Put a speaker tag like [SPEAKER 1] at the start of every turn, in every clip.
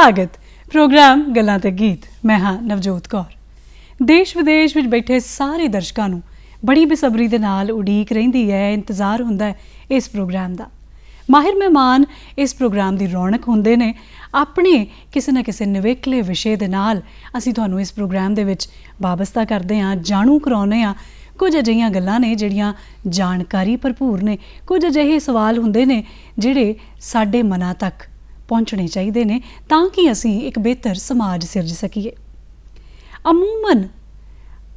[SPEAKER 1] स्वागत प्रोग्राम गल्लां ते गीत। मैं हाँ नवजोत कौर। देश विदेश में बैठे सारे दर्शकों नूं बड़ी बेसब्री दे नाल उड़ीक रहिंदी है, इंतज़ार हुंदा है इस प्रोग्राम दा। माहिर मेहमान इस प्रोग्राम की रौनक होंदे ने। अपने किसी न किसी निवेकले विषय दे नाल असीं तुहानूं इस प्रोग्राम दे विच वाबस्ता करदे हां, जाणू कराउने हां। कुछ अजिहियां गल्लां ने जिहड़ियां जानकारी भरपूर ने, कुछ अजिहे सवाल हुंदे ने जिहड़े साडे मनां तक पहुँचने चाहिए ने तां कि असीं एक बेहतर समाज सिरज सकीए। अमूमन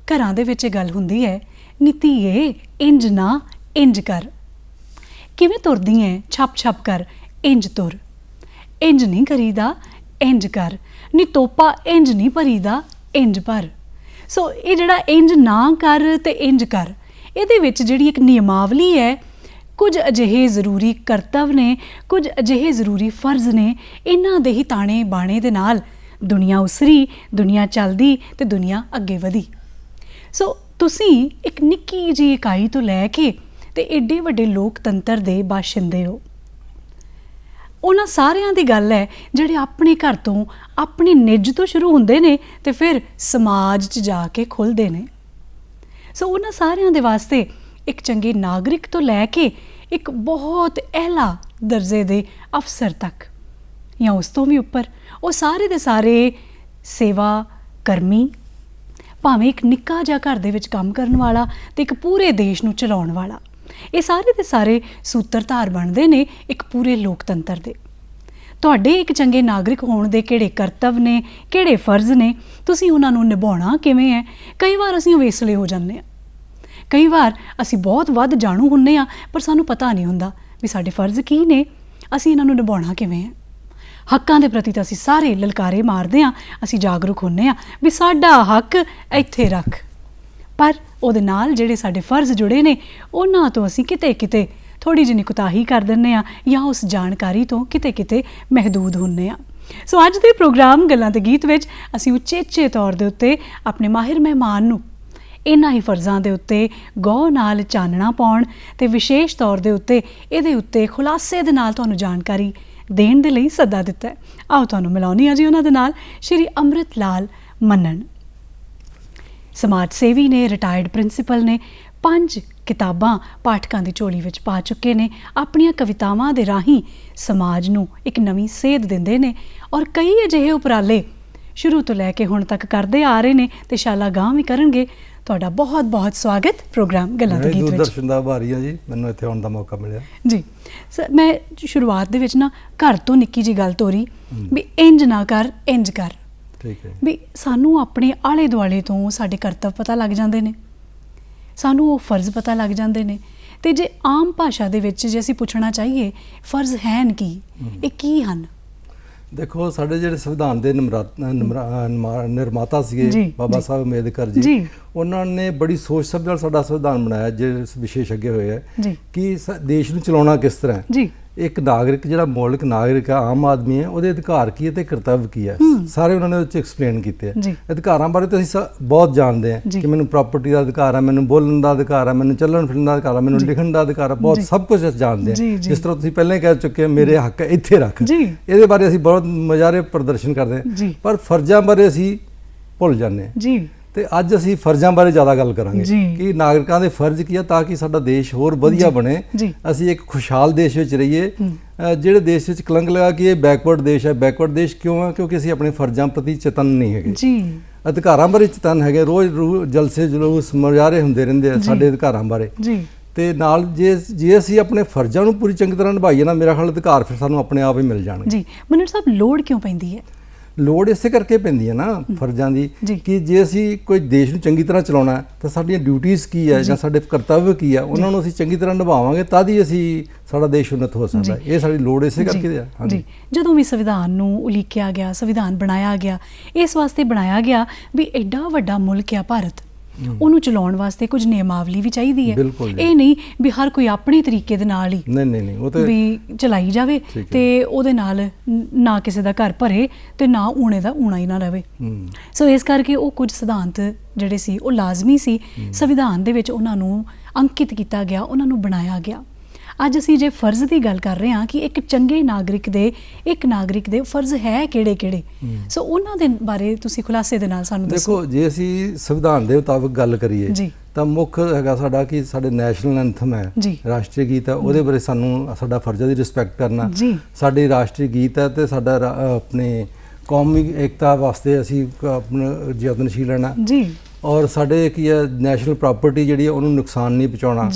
[SPEAKER 1] घरां दे विच गल हुंदी है, नीतीए इंज ना इंज कर, किवें तुरदी है छप छप कर इंज तुर, इंज नहीं करीदा इंज कर, नी तोपा इंज नहीं भरीदा इंज भर। सो ये जिहड़ा इंज ना कर ते इंज कर, इहदे विच जिहड़ी एक नियमावली है, कुछ अजिहे जरूरी करतव ने, कुछ अजिहे जरूरी फर्ज ने, इन्हां दे ही ताणे बाणे दे नाल दुनिया उसरी, दुनिया चलदी ते दुनिया अगे वधी। सो तुसीं एक निक्की जी इकाई तो लैके ते एडे वड्डे लोकतंत्र दे बाशिंदे हो। उन्हां सारियां दी गल है जिहड़े अपने घर तो, अपनी निज तो शुरू हुंदे ने ते फिर समाज च जाके खुलदे ने। सो उन्हां सारियां दे वास्ते एक चंगे नागरिक तो लैके एक बहुत अहला दर्जे दे अफसर तक या उस तो भी उपर, वो सारे दे सारे सेवा कर्मी, भावें एक निक्का जिहा घर दे विच काम करन वाला ते एक पूरे देश नूं चलाउण वाला, ये सारे दे सारे सूत्रधार बनदे ने एक पूरे लोकतंत्र दे। तुहाडे एक चंगे नागरिक होण दे किहड़े करतव ने, किहड़े फर्ज ने, तुसीं उन्हां नूं निभाउणा किवें है। कई वार असीं वेसले हो जांदे हां, कई बार असी बहुत वध जाणू हुन्ने आ, पर सानू पता नहीं हुंदा भी साडे फर्ज की ने, असी इन्हां नूं निभाउणा किवें है। हक्कां दे प्रति तां असी सारे ललकारे मारदे आ, असी जागरूक हुन्ने आ भी साडा हक इत्थे रख, पर उहदे नाल जिहड़े साडे फर्ज जुड़े ने उन्हां तो असी किते किते थोड़ी जिही कुताही कर दिंदे आ या उस जानकारी तो किते किते महदूद हुन्ने आ। सो अज दे प्रोग्राम गल्लां ते गीत विच असी उचेचे तौर दे उत्ते अपने माहिर मेहमान नूं इन्हां ही फर्जां दे उत्ते गौर नाल चानना पाउण ते विशेष तौर दे उत्ते इहदे उत्ते खुलासे दे नाल तुहानूं जानकारी देण दे लई सद्दा दित्ता है। आओ तुहानूं मिलाउणी आ जी उन्हां दे नाल श्री अमृत लाल मन्नण। समाज सेवी ने, रिटायर्ड प्रिंसीपल ने, 5 किताबां पाठकां दी झोली विच पा चुके ने, अपणियां कवितावां दे राहीं समाज नूं एक नवीं सेध दिंदे ने और कई अजिहे उपराले शुरू तो लैके हुण तक करदे आ रहे ने ते शाला गांह भी करनगे। ਤੁਹਾਡਾ ਬਹੁਤ ਬਹੁਤ ਸਵਾਗਤ ਪ੍ਰੋਗਰਾਮ ਗੱਲਾਂ ਤੇ ਗੀਤ ਵਿੱਚ।
[SPEAKER 2] ਦੂਰਦਰਸ਼ਨ ਦਾ ਆਭਾਰੀ ਹਾਂ ਜੀ, ਮੈਨੂੰ ਇੱਥੇ ਆਉਣ ਦਾ ਮੌਕਾ ਮਿਲਿਆ
[SPEAKER 1] ਜੀ। ਸਰ ਮੈਂ ਸ਼ੁਰੂਆਤ ਦੇ ਵਿੱਚ ਨਾ ਘਰ ਤੋਂ ਨਿੱਕੀ ਜੀ ਗੱਲ ਤੋਰੀ ਵੀ ਇੰਜ ਨਾ ਕਰ ਇੰਜ ਕਰ।
[SPEAKER 2] ਠੀਕ ਹੈ
[SPEAKER 1] ਵੀ ਸਾਨੂੰ ਆਪਣੇ ਆਲੇ ਦੁਆਲੇ ਤੋਂ ਸਾਡੇ ਕਰਤੱਵ ਪਤਾ ਲੱਗ ਜਾਂਦੇ ਨੇ, ਸਾਨੂੰ ਉਹ ਫਰਜ਼ ਪਤਾ ਲੱਗ ਜਾਂਦੇ ਨੇ, ਤੇ ਜੇ ਆਮ ਭਾਸ਼ਾ ਦੇ ਵਿੱਚ ਜੇ ਅਸੀਂ ਪੁੱਛਣਾ ਚਾਹੀਏ ਫਰਜ਼ ਹਨ ਕੀ, ਇਹ ਕੀ ਹਨ?
[SPEAKER 2] ਦੇਖੋ ਸਾਡੇ ਜਿਹੜੇ ਸੰਵਿਧਾਨ ਦੇ ਨਿਰਮਾਤਾ ਸੀਗੇ ਬਾਬਾ ਸਾਹਿਬ ਅੰਬੇਦਕਰ ਜੀ, ਉਹਨਾਂ ਨੇ ਬੜੀ ਸੋਚ ਸਮਝ ਨਾਲ ਸਾਡਾ ਸੰਵਿਧਾਨ ਬਣਾਇਆ, ਜਿਹੜੇ ਵਿਸ਼ੇਸ਼ੱਗੇ ਹੋਏ ਹੈ ਕਿ ਦੇਸ਼ ਨੂੰ ਚਲਾਉਣਾ ਕਿਸ ਤਰ੍ਹਾਂ ਹੈ। ਇੱਕ ਨਾਗਰਿਕ ਜਿਹੜਾ ਮੌਲਿਕ ਨਾਗਰਿਕ ਹੈ, ਆਮ ਆਦਮੀ ਹੈ, ਉਹਦੇ ਅਧਿਕਾਰ ਕੀ ਹੈ ਤੇ ਕਰਤੱਵ ਕੀ ਹੈ, ਸਾਰੇ ਉਹਨਾਂ ਨੇ ਉਹ 'ਚ ਐਕਸਪਲੇਨ ਕੀਤੇ ਹੈ। ਅਧਿਕਾਰਾਂ ਬਾਰੇ ਤਾਂ ਅਸੀਂ ਬਹੁਤ ਜਾਣਦੇ ਹਾਂ ਕਿ ਮੈਨੂੰ ਪ੍ਰਾਪਰਟੀ ਦਾ ਅਧਿਕਾਰ ਹੈ, ਮੈਨੂੰ ਬੋਲਣ ਦਾ ਅਧਿਕਾਰ ਹੈ, ਮੈਨੂੰ ਚੱਲਣ ਫਿਰਨ ਦਾ ਅਧਿਕਾਰ ਹੈ, ਮੈਨੂੰ ਲਿਖਣ ਦਾ ਅਧਿਕਾਰ ਹੈ, ਬਹੁਤ ਸਭ ਕੁਝ ਜਾਣਦੇ ਹਾਂ। ਜਿਸ ਤਰ੍ਹਾਂ ਤੁਸੀਂ ਪਹਿਲਾਂ ਹੀ ਕਹਿ ਚੁੱਕੇ ਹੋ ਮੇਰੇ ਹੱਕ ਇੱਥੇ ਰੱਖ, ਇਹਦੇ ਬਾਰੇ ਅਸੀਂ ਬਹੁਤ ਮਜ਼ਾਰੇ ਪ੍ਰਦਰਸ਼ਨ ਕਰਦੇ ਹਾਂ, ਪਰ ਫਰਜ਼ਾਂ ਬਾਰੇ ਅਸੀਂ ਭੁੱਲ ਜਾਂਦੇ ਹਾਂ। ਤੇ ਅੱਜ ਅਸੀਂ ਫਰਜ਼ਾਂ ਬਾਰੇ ਜ਼ਿਆਦਾ ਗੱਲ ਕਰਾਂਗੇ ਕਿ ਨਾਗਰਿਕਾਂ ਦੇ ਫਰਜ਼ ਕੀ ਆ ਤਾਂ ਕਿ ਸਾਡਾ ਦੇਸ਼ ਹੋਰ ਵਧੀਆ ਬਣੇ, ਅਸੀਂ ਇੱਕ ਖੁਸ਼ਹਾਲ ਦੇਸ਼ ਵਿੱਚ ਰਹੀਏ। ਜਿਹੜੇ ਦੇਸ਼ ਵਿੱਚ ਕਲੰਕ ਲਗਾ ਕਿ ਇਹ ਬੈਕਵਰਡ ਦੇਸ਼ ਹੈ, ਬੈਕਵਰਡ ਦੇਸ਼ ਕਿਉਂ ਹੈ? ਕਿਉਂਕਿ ਅਸੀਂ ਆਪਣੇ ਫਰਜ਼ਾਂ ਪ੍ਰਤੀ ਚੇਤਨ ਨਹੀਂ ਹੈਗੇ, ਅਧਿਕਾਰਾਂ ਬਾਰੇ ਚੇਤਨ ਹੈਗੇ। ਰੋਜ਼ ਜਲਸੇ ਜਲੂਸ ਮੁਜ਼ਾਹਰੇ ਹੁੰਦੇ ਰਹਿੰਦੇ ਆ ਸਾਡੇ ਅਧਿਕਾਰਾਂ ਬਾਰੇ, ਤੇ ਨਾਲ ਜੇ ਅਸੀਂ ਆਪਣੇ ਫਰਜ਼ਾਂ ਨੂੰ ਪੂਰੀ ਚੰਗੀ ਤਰ੍ਹਾਂ ਨਿਭਾਈਏ ਨਾ, ਮੇਰਾ ਖਿਆਲ ਅਧਿਕਾਰ ਫਿਰ ਸਾਨੂੰ ਆਪਣੇ ਆਪ ਹੀ ਮਿਲ ਜਾਣਗੇ।
[SPEAKER 1] ਜੀ ਮਨਨ ਸਾਹਿਬ, ਲੋੜ ਕਿਉਂ ਪੈਂਦੀ ਹੈ?
[SPEAKER 2] ਲੋੜ ਇਸੇ ਕਰਕੇ ਪੈਂਦੀ ਹੈ ਨਾ ਫਰਜ਼ਾਂ ਦੀ ਕਿ ਜੇ ਅਸੀਂ ਕੋਈ ਦੇਸ਼ ਨੂੰ ਚੰਗੀ ਤਰ੍ਹਾਂ ਚਲਾਉਣਾ ਤਾਂ ਸਾਡੀਆਂ ਡਿਊਟੀਜ਼ ਕੀ ਹੈ ਜਾਂ ਸਾਡੇ ਕਰਤੱਵ ਕੀ ਆ, ਉਹਨਾਂ ਨੂੰ ਅਸੀਂ ਚੰਗੀ ਤਰ੍ਹਾਂ ਨਿਭਾਵਾਂਗੇ ਤਦ ਹੀ ਅਸੀਂ ਸਾਡਾ ਦੇਸ਼ ਉન્નਤ ਹੋ ਸਕਦਾ। ਇਹ ਸਾਡੀ ਲੋੜ ਇਸੇ ਕਰਕੇ ਹੈ।
[SPEAKER 1] ਹਾਂਜੀ, ਜਦੋਂ ਵੀ ਸੰਵਿਧਾਨ ਨੂੰ ਉਲੀਕਿਆ ਗਿਆ, ਸੰਵਿਧਾਨ ਬਣਾਇਆ ਗਿਆ, ਇਸ ਵਾਸਤੇ ਬਣਾਇਆ ਗਿਆ ਵੀ ਐਡਾ ਵੱਡਾ ਮੁਲਕ ਆ ਭਾਰਤ, ਉਹਨੂੰ ਚਲਾਉਣ ਵਾਸਤੇ ਕੁਝ ਨਿਯਮਾਵਲੀ ਵੀ ਚਾਹੀਦੀ ਹੈ। ਇਹ ਨਹੀਂ ਵੀ ਹਰ ਕੋਈ ਆਪਣੇ ਤਰੀਕੇ ਦੇ ਨਾਲ ਹੀ ਵੀ ਚਲਾਈ ਜਾਵੇ ਤੇ ਉਹਦੇ ਨਾਲ ਨਾ ਕਿਸੇ ਦਾ ਘਰ ਭਰੇ ਤੇ ਨਾ ਊਣੇ ਦਾ ਊਣਾ ਹੀ ਨਾ ਰਹੇ। ਸੋ ਇਸ ਕਰਕੇ ਉਹ ਕੁਝ ਸਿਧਾਂਤ ਜਿਹੜੇ ਸੀ ਉਹ ਲਾਜ਼ਮੀ ਸੀ, ਸੰਵਿਧਾਨ ਦੇ ਵਿੱਚ ਉਹਨਾਂ ਨੂੰ ਅੰਕਿਤ ਕੀਤਾ ਗਿਆ, ਉਹਨਾਂ ਨੂੰ ਬਣਾਇਆ ਗਿਆ। ਅੱਜ ਅਸੀਂ ਜੇ ਫਰਜ਼ ਦੀ ਗੱਲ ਕਰ ਰਹੇ ਹਾਂ ਕਿ ਇੱਕ ਚੰਗੇ ਨਾਗਰਿਕ ਦੇ ਫਰਜ਼ ਹੈ ਕਿਹੜੇ ਸੋ ਉਹਨਾਂ ਦੇ ਬਾਰੇ ਤੁਸੀਂ ਖੁਲਾਸੇ ਦੇ ਨਾਲ ਸਾਨੂੰ ਦੱਸੋ।
[SPEAKER 2] ਦੇਖੋ, ਜੇ ਅਸੀਂ ਸੰਵਿਧਾਨ ਦੇ ਮੁਤਾਬਕ ਗੱਲ ਕਰੀਏ ਤਾਂ ਮੁੱਖ ਹੈਗਾ ਸਾਡਾ ਕਿ ਸਾਡੇ ਨੈਸ਼ਨਲ ਐਂਥਮ ਹੈ, ਰਾਸ਼ਟਰੀ ਗੀਤ ਹੈ, ਉਹਦੇ ਬਾਰੇ ਸਾਨੂੰ ਸਾਡਾ ਫਰਜ਼ ਦੀ ਰਿਸਪੈਕਟ ਕਰਨਾ। ਸਾਡੀ ਰਾਸ਼ਟਰੀ ਗੀਤ ਹੈ ਤੇ ਸਾਡਾ ਆਪਣੇ ਕੌਮੀ ਏਕਤਾ ਵਾਸਤੇ ਅਸੀਂ ਆਪਣਾ ਯਤਨਸ਼ੀਲ ਰਹਿਣਾ। ਔਰ ਸਾਡੇ ਕੀ ਹੈ ਨੈਸ਼ਨਲ ਪ੍ਰਾਪਰਟੀ ਜਿਹੜੀ ਹੈ ਉਹਨੂੰ ਨੁਕਸਾਨ ਨਹੀਂ ਪਹੁੰਚਾਉਣਾ।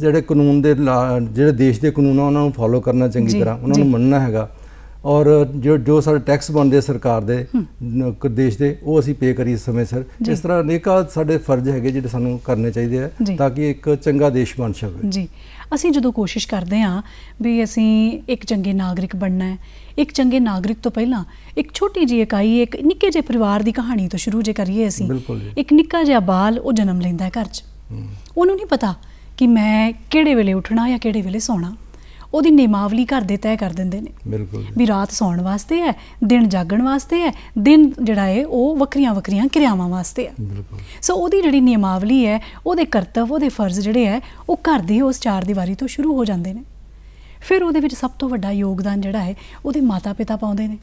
[SPEAKER 2] ਜਿਹੜੇ ਕਾਨੂੰਨ ਦੇ ਜਿਹੜੇ ਦੇਸ਼ ਦੇ ਕਾਨੂੰਨ ਆ ਉਹਨਾਂ ਨੂੰ ਫੋਲੋ ਕਰਨਾ ਚੰਗੀ ਤਰ੍ਹਾਂ, ਉਹਨਾਂ ਨੂੰ ਮੰਨਣਾ ਹੈਗਾ। ਔਰ ਜੋ ਸਾਡੇ ਟੈਕਸ ਬਣਦੇ ਸਰਕਾਰ ਦੇ ਦੇਸ਼ ਦੇ ਉਹ ਅਸੀਂ ਪੇ ਕਰੀਏ ਸਮੇਂ ਸਿਰ। ਇਸ ਤਰ੍ਹਾਂ ਅਨੇਕਾਂ ਸਾਡੇ ਫਰਜ਼ ਹੈਗੇ ਜਿਹੜੇ ਸਾਨੂੰ ਕਰਨੇ ਚਾਹੀਦੇ ਆ ਤਾਂ ਕਿ ਇੱਕ ਚੰਗਾ ਦੇਸ਼ ਬਣ ਸਕੇ।
[SPEAKER 1] ਜੀ, ਅਸੀਂ ਜਦੋਂ ਕੋਸ਼ਿਸ਼ ਕਰਦੇ ਹਾਂ ਵੀ ਅਸੀਂ ਇੱਕ ਚੰਗੇ ਨਾਗਰਿਕ ਬਣਨਾ ਹੈ, ਇੱਕ ਚੰਗੇ ਨਾਗਰਿਕ ਤੋਂ ਪਹਿਲਾਂ ਇੱਕ ਛੋਟੀ ਜਿਹੀ ਇਕਾਈ, ਇੱਕ ਨਿੱਕੇ ਜਿਹੇ ਪਰਿਵਾਰ ਦੀ ਕਹਾਣੀ ਤੋਂ ਸ਼ੁਰੂ ਜੇ ਕਰੀਏ ਅਸੀਂ। ਇੱਕ ਨਿੱਕਾ ਜਿਹਾ ਬਾਲ ਉਹ ਜਨਮ ਲੈਂਦਾ ਹੈ ਘਰ 'ਚ, ਉਹਨੂੰ ਨਹੀਂ ਪਤਾ ਕਿ ਮੈਂ ਕਿਹੜੇ ਵੇਲੇ ਉੱਠਣਾ ਜਾਂ ਕਿਹੜੇ ਵੇਲੇ ਸੌਣਾ। ਉਹਦੀ ਨਿਯਮਾਵਲੀ ਘਰ ਦੇ ਤੈਅ ਕਰ ਦਿੰਦੇ ਨੇ ਵੀ ਰਾਤ ਸੌਣ ਵਾਸਤੇ ਹੈ, ਦਿਨ ਜਾਗਣ ਵਾਸਤੇ ਹੈ, ਦਿਨ ਜਿਹੜਾ ਹੈ ਉਹ ਵੱਖਰੀਆਂ ਕਿਰਿਆਵਾਂ ਵਾਸਤੇ ਹੈ। ਸੋ ਉਹਦੀ ਜਿਹੜੀ ਨਿਯਮਾਵਲੀ ਹੈ, ਉਹਦੇ ਕਰਤੱਵ, ਉਹਦੇ ਫਰਜ਼ ਜਿਹੜੇ ਹੈ ਉਹ ਘਰ ਦੀ ਉਸ ਚਾਰ ਦੀਵਾਰੀ ਤੋਂ ਸ਼ੁਰੂ ਹੋ ਜਾਂਦੇ ਨੇ। ਫਿਰ ਉਹਦੇ ਵਿੱਚ ਸਭ ਤੋਂ ਵੱਡਾ ਯੋਗਦਾਨ ਜਿਹੜਾ ਹੈ ਉਹਦੇ ਮਾਤਾ ਪਿਤਾ ਪਾਉਂਦੇ ਨੇ।